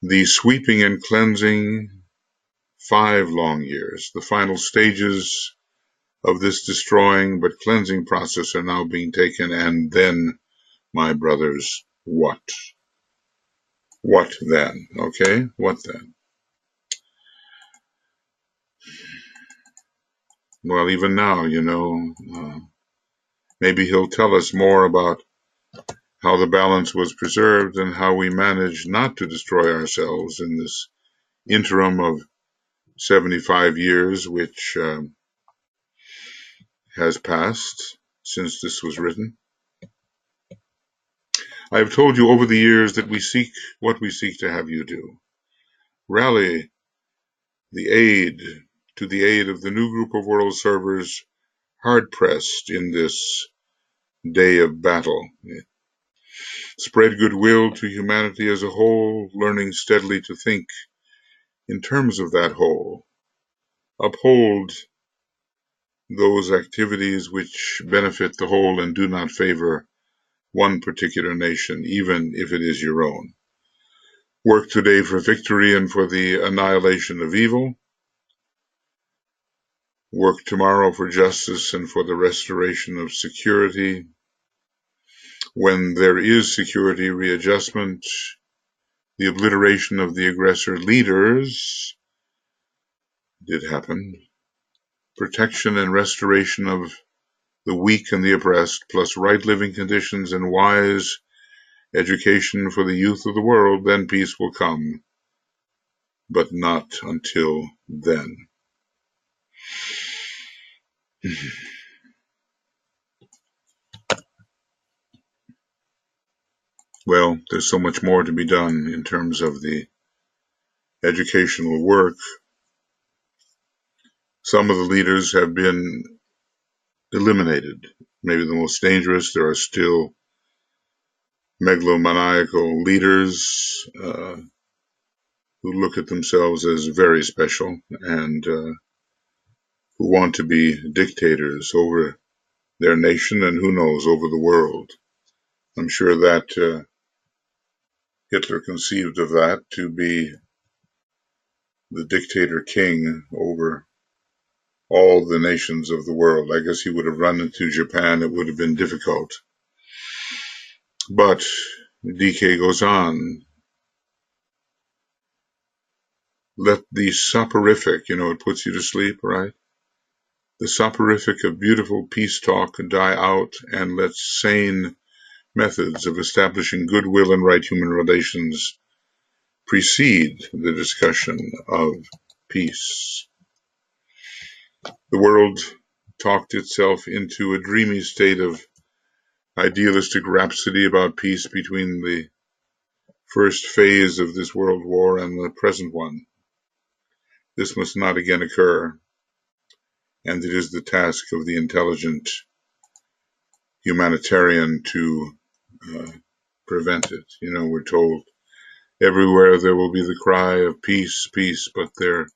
The sweeping and cleansing, 5 long years. The final stages of this destroying but cleansing process are now being taken, and then, my brothers, what? What then? Okay? What then? Well, even now, maybe he'll tell us more about how the balance was preserved and how we managed not to destroy ourselves in this interim of 75 years, which has passed since this was written. I have told you over the years that we seek what we seek to have you do. Rally the aid to the aid of the new group of world servers hard-pressed in this day of battle. Spread goodwill to humanity as a whole, learning steadily to think in terms of that whole. Uphold those activities which benefit the whole and do not favor one particular nation, even if it is your own. Work today for victory and for the annihilation of evil. Work tomorrow for justice and for the restoration of security. When there is security, readjustment, the obliteration of the aggressor leaders did happen. Protection and restoration of the weak and the oppressed, plus right living conditions and wise education for the youth of the world, then peace will come, but not until then. Well, there's so much more to be done in terms of the educational work. Some of the leaders have been eliminated. Maybe the most dangerous. There are still megalomaniacal leaders who look at themselves as very special and who want to be dictators over their nation and who knows, over the world. I'm sure that Hitler conceived of that to be the dictator king over all the nations of the world. I guess he would have run into Japan. It would have been difficult. But DK goes on. Let the soporific, it puts you to sleep, right? The soporific of beautiful peace talk die out, and let sane methods of establishing goodwill and right human relations precede the discussion of peace. The world talked itself into a dreamy state of idealistic rhapsody about peace between the first phase of this world war and the present one. This must not again occur, and it is the task of the intelligent humanitarian to prevent it. We're told everywhere there will be the cry of peace, peace, but there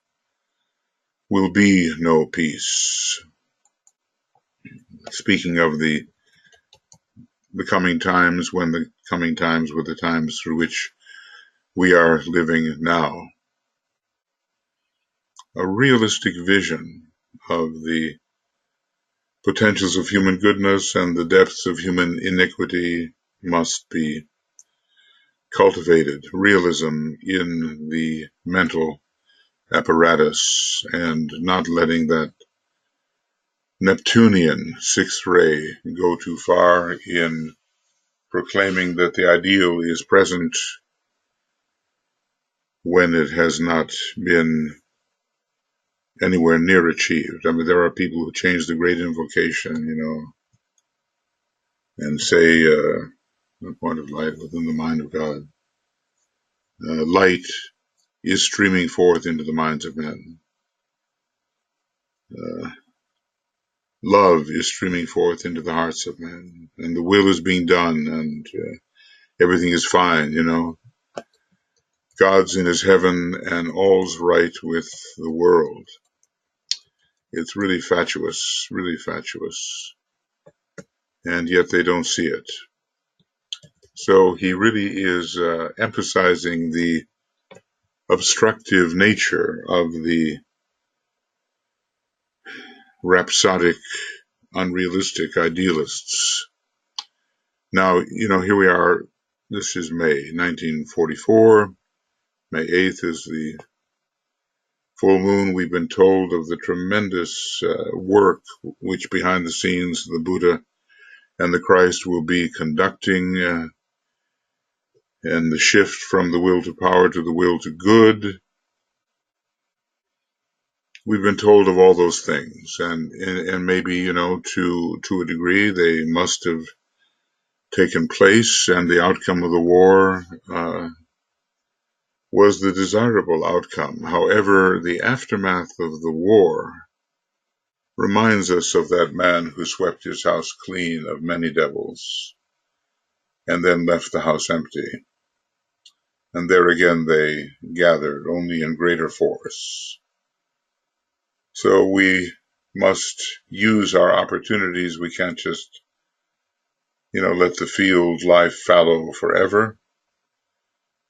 will be no peace. Speaking of the coming times, when the coming times were the times through which we are living now, a realistic vision of the potentials of human goodness and the depths of human iniquity must be cultivated. Realism in the mental apparatus, and not letting that Neptunian sixth ray go too far in proclaiming that the ideal is present when it has not been anywhere near achieved. I mean, there are people who change the great invocation, and say, the point of light within the mind of God. Light is streaming forth into the minds of men. Love is streaming forth into the hearts of men, and the will is being done, and everything is fine, God's in his heaven, and all's right with the world. It's really fatuous, and yet they don't see it. So he really is emphasizing the obstructive nature of the rhapsodic, unrealistic idealists. Now, here we are. This is May 1944. May 8th is the full moon. We've been told of the tremendous work which behind the scenes the Buddha and the Christ will be conducting, and the shift from the will to power to the will to good. We've been told of all those things, and maybe, to a degree they must have taken place, and the outcome of the war was the desirable outcome. However, the aftermath of the war reminds us of that man who swept his house clean of many devils and then left the house empty. And there again they gathered, only in greater force. So we must use our opportunities. We can't just, let the field lie fallow forever.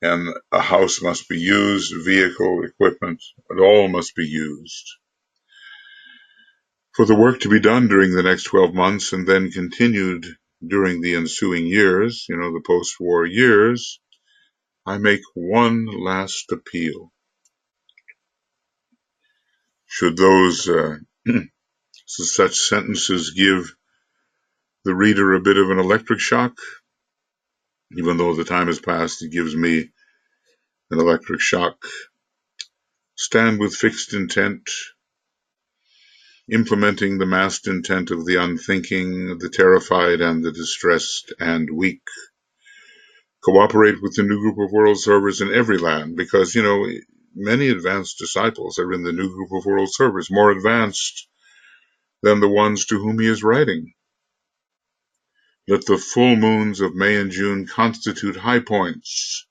And a house must be used, vehicle, equipment, it all must be used. For the work to be done during the next 12 months and then continued during the ensuing years, the post-war years, I make one last appeal. Should those such sentences give the reader a bit of an electric shock, even though the time has passed, it gives me an electric shock. Stand with fixed intent, implementing the massed intent of the unthinking, the terrified, and the distressed and weak. Cooperate with the new group of world servers in every land, because, many advanced disciples are in the new group of world servers, more advanced than the ones to whom he is writing. Let the full moons of May and June constitute high points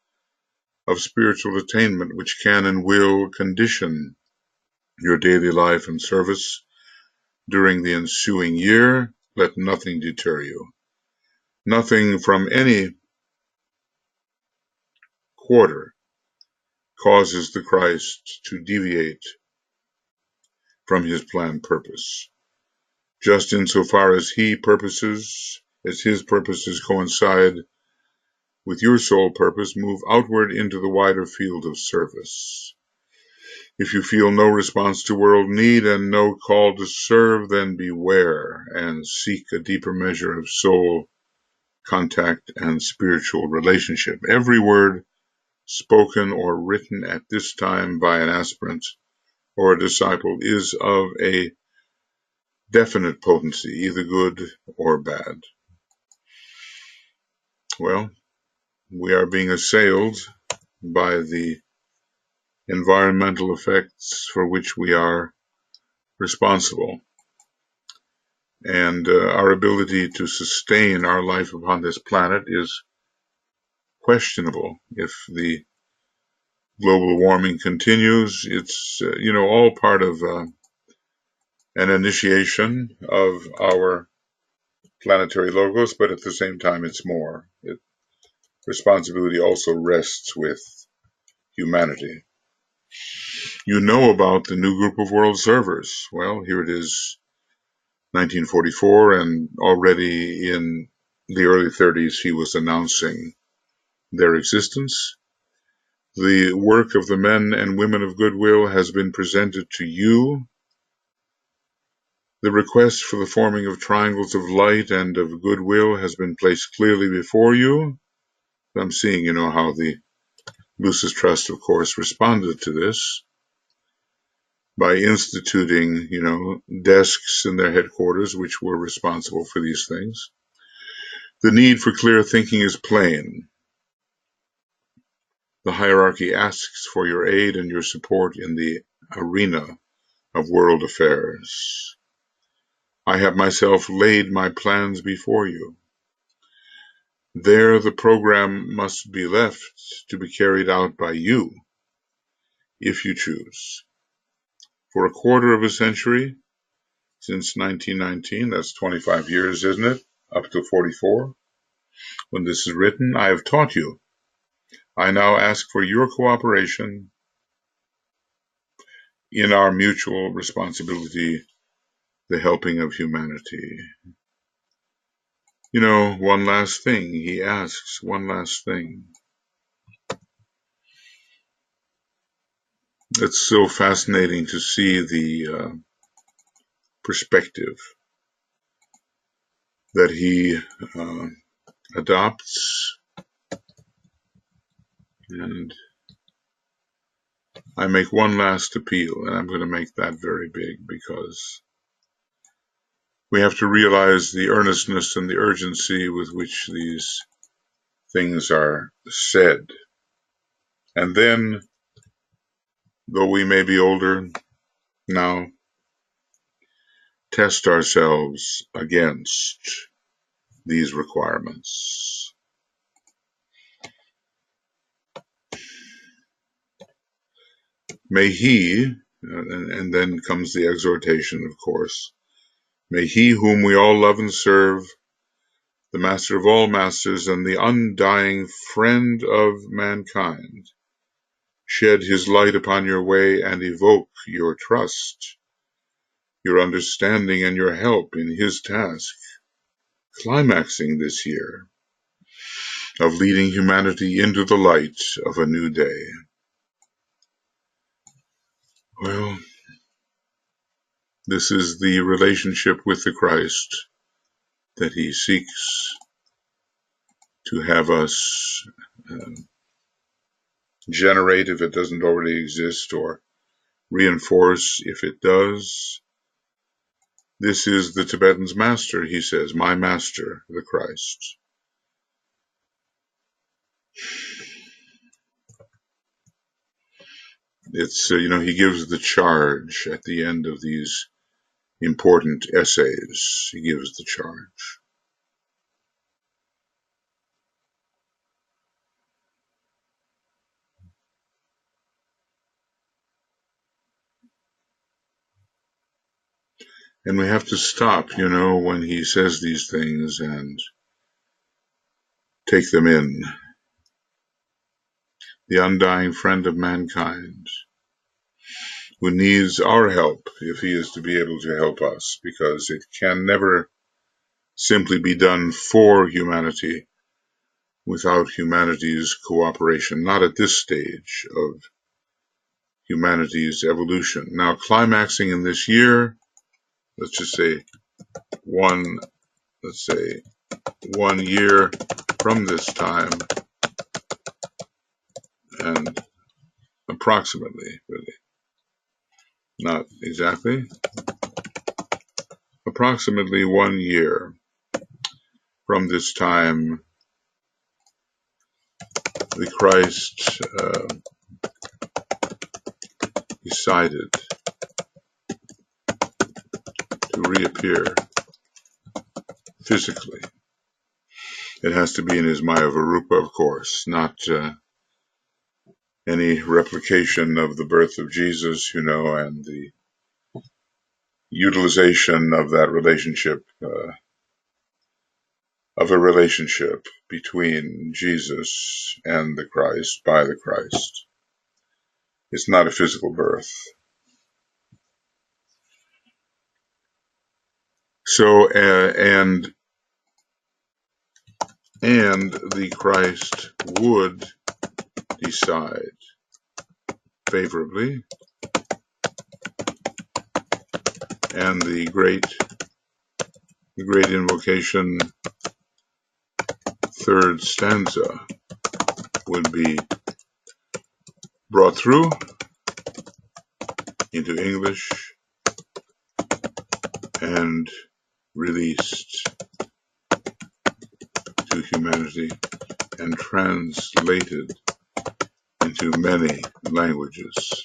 of spiritual attainment which can and will condition your daily life and service during the ensuing year. Let nothing deter you. Nothing from any quarter causes the Christ to deviate from his planned purpose. Just insofar as his purposes coincide with your sole purpose, move outward into the wider field of service. If you feel no response to world need and no call to serve, then beware and seek a deeper measure of soul contact and spiritual relationship. Every word spoken or written at this time by an aspirant or a disciple is of a definite potency, either good or bad. Well, we are being assailed by the environmental effects for which we are responsible. And our ability to sustain our life upon this planet is questionable. If the global warming continues, it's, all part of an initiation of our planetary logos, but at the same time, it's more. Responsibility also rests with humanity. You know about the new group of world servers. Well, here it is, 1944, and already in the early 30s, he was announcing their existence. The work of the men and women of goodwill has been presented to you. The request for the forming of triangles of light and of goodwill has been placed clearly before you. I'm seeing, how the Lucis Trust, of course, responded to this by instituting, desks in their headquarters which were responsible for these things. The need for clear thinking is plain. The hierarchy asks for your aid and your support in the arena of world affairs. I have myself laid my plans before you. There the program must be left to be carried out by you, if you choose. For a quarter of a century, since 1919, that's 25 years, isn't it? Up to 44. When this is written, I have taught you. I now ask for your cooperation in our mutual responsibility, the helping of humanity. One last thing, he asks, one last thing. It's so fascinating to see the perspective that he adopts. And I make one last appeal, and I'm going to make that very big because we have to realize the earnestness and the urgency with which these things are said. And then, though we may be older now, test ourselves against these requirements. May he, and then comes the exhortation, of course, may he whom we all love and serve, the master of all masters and the undying friend of mankind, shed his light upon your way and evoke your trust, your understanding and your help in his task, climaxing this year of leading humanity into the light of a new day. Well, this is the relationship with the Christ that he seeks to have us generate if it doesn't already exist, or reinforce if it does. This is the Tibetan's master, he says, my master, the Christ. It's, he gives the charge at the end of these important essays. He gives the charge. And we have to stop, when he says these things and take them in. The undying friend of mankind, who needs our help if he is to be able to help us, because it can never simply be done for humanity without humanity's cooperation, not at this stage of humanity's evolution. Now, climaxing in this year, let's just say one, let's say 1 year from this time, and approximately, really, not exactly, approximately 1 year from this time, the Christ decided to reappear physically. It has to be in his Maya Varupa, of course, not any replication of the birth of Jesus, and the utilization of that relationship, of a relationship between Jesus and the Christ, by the Christ. It's not a physical birth. So, and the Christ would decide favorably, and the great invocation, third stanza, would be brought through into English and released to humanity and translated into many languages.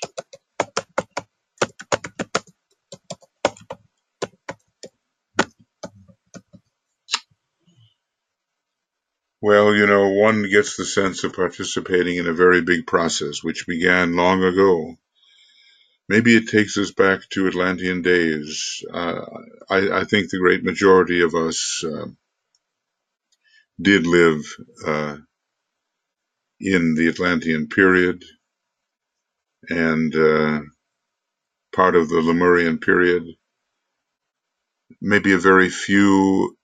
Well, one gets the sense of participating in a very big process which began long ago. Maybe it takes us back to Atlantean days. I think the great majority of us did live in the Atlantean period and part of the Lemurian period. Maybe a very few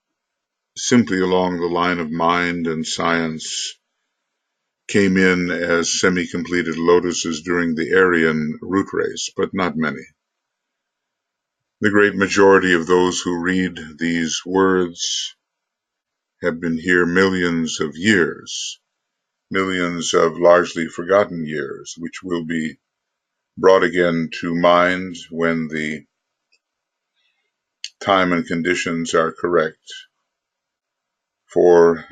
simply along the line of mind and science came in as semi-completed lotuses during the Aryan root race, but not many. The great majority of those who read these words have been here millions of years, millions of largely forgotten years, which will be brought again to mind when the time and conditions are correct for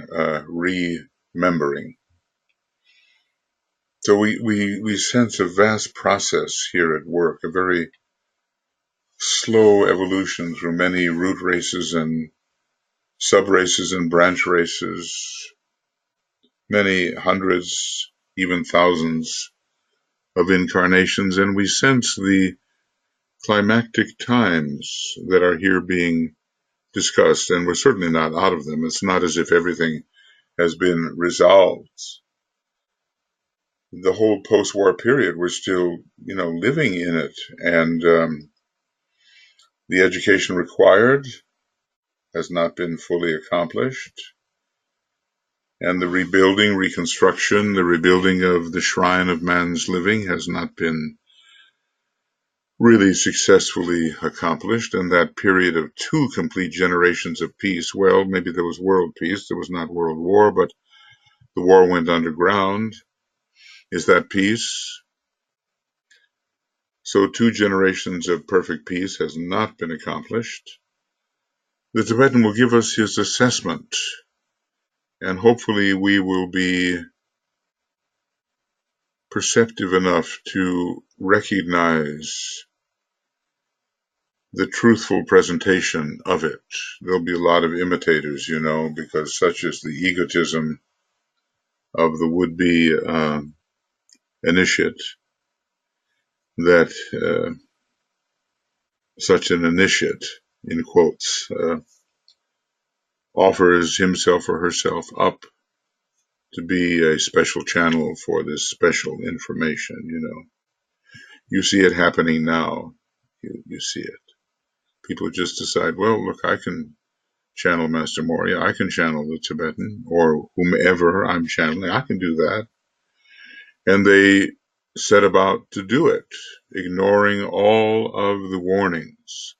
remembering. So we sense a vast process here at work, a very slow evolution through many root races and sub-races and branch races, many hundreds, even thousands of incarnations, and we sense the climactic times that are here being discussed, and we're certainly not out of them. It's not as if everything has been resolved. The whole post-war period, we're still, living in it, and the education required has not been fully accomplished. And the rebuilding, reconstruction, the rebuilding of the shrine of man's living has not been really successfully accomplished. And that period of 2 complete generations of peace, well, maybe there was world peace, there was not world war, but the war went underground. Is that peace? So 2 generations of perfect peace has not been accomplished. The Tibetan will give us his assessment, and hopefully we will be perceptive enough to recognize the truthful presentation of it. There'll be a lot of imitators, because such is the egotism of the would-be initiate, that such an initiate, in quotes, offers himself or herself up to be a special channel for this special information. You see it happening now. You see it. People just decide, well, look, I can channel Master Moria, I can channel the Tibetan, or whomever I'm channeling, I can do that. And they set about to do it, ignoring all of the warnings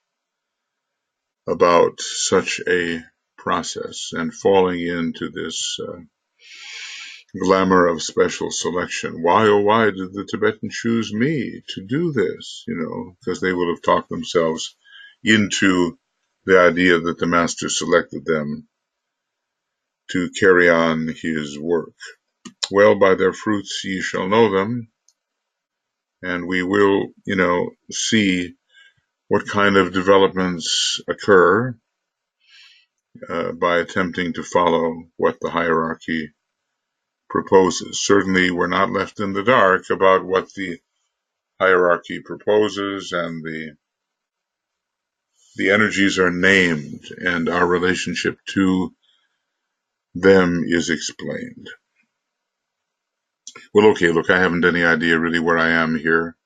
about such a process and falling into this glamour of special selection. Why, oh, why did the Tibetan choose me to do this? Because they will have talked themselves into the idea that the Master selected them to carry on his work. Well, by their fruits ye shall know them, and we will, see what kind of developments occur by attempting to follow what the hierarchy proposes. Certainly, we're not left in the dark about what the hierarchy proposes, and the energies are named, and our relationship to them is explained. Well, okay, look, I haven't any idea really where I am here.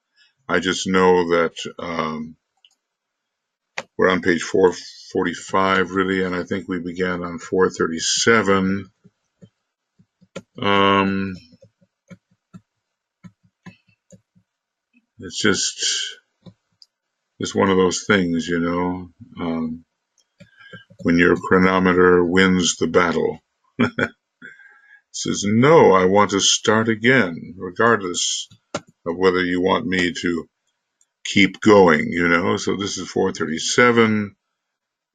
I just know that we're on page 445, really, and I think we began on 437. It's just one of those things, when your chronometer wins the battle. It says, no, I want to start again, regardless of whether you want me to keep going, So this is 437,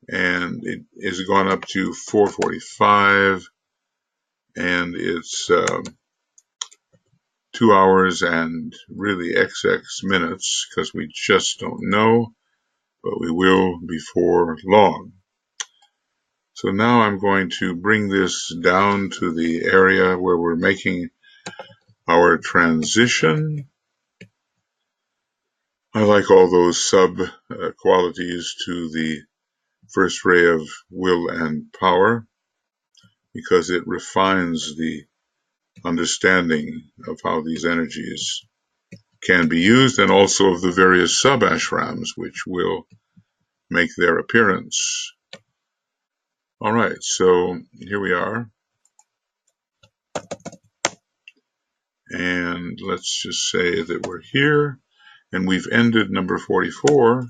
and it has gone up to 445, and it's 2 hours and really XX minutes, because we just don't know, but we will before long. So now I'm going to bring this down to the area where we're making our transition. I like all those sub-qualities to the first ray of will and power, because it refines the understanding of how these energies can be used, and also of the various sub-ashrams which will make their appearance. All right, so here we are. And let's just say that we're here, and we've ended number 44,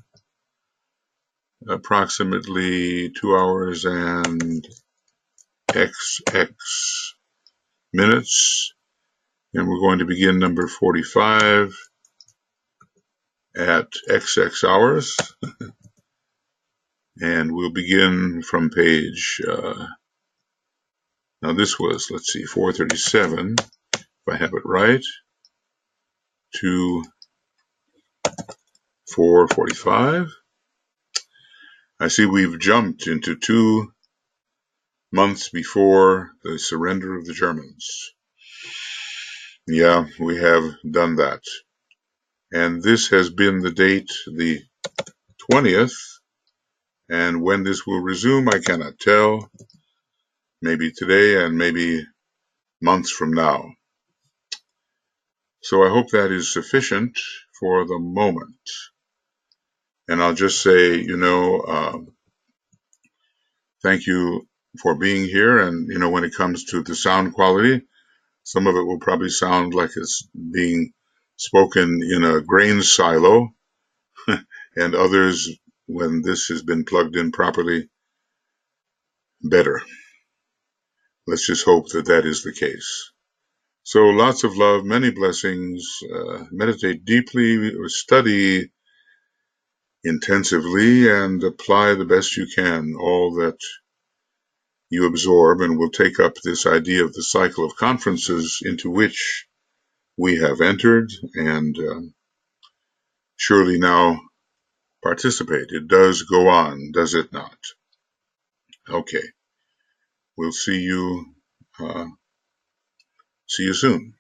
approximately 2 hours and XX minutes. And we're going to begin number 45 at XX hours. And we'll begin from page, now this was, let's see, 437, if I have it right, to 445. I see we've jumped into 2 months before the surrender of the Germans. Yeah, we have done that. And this has been the date, the 20th, and when this will resume, I cannot tell. Maybe today and maybe months from now. So I hope that is sufficient for the moment. And I'll just say, thank you for being here. And, when it comes to the sound quality, some of it will probably sound like it's being spoken in a grain silo, and others, when this has been plugged in properly, better. Let's just hope that that is the case. So lots of love, many blessings, meditate deeply, study intensively, and apply the best you can all that you absorb, and we'll take up this idea of the cycle of conferences into which we have entered and surely now participate. It does go on, does it not? Okay, we'll see you soon.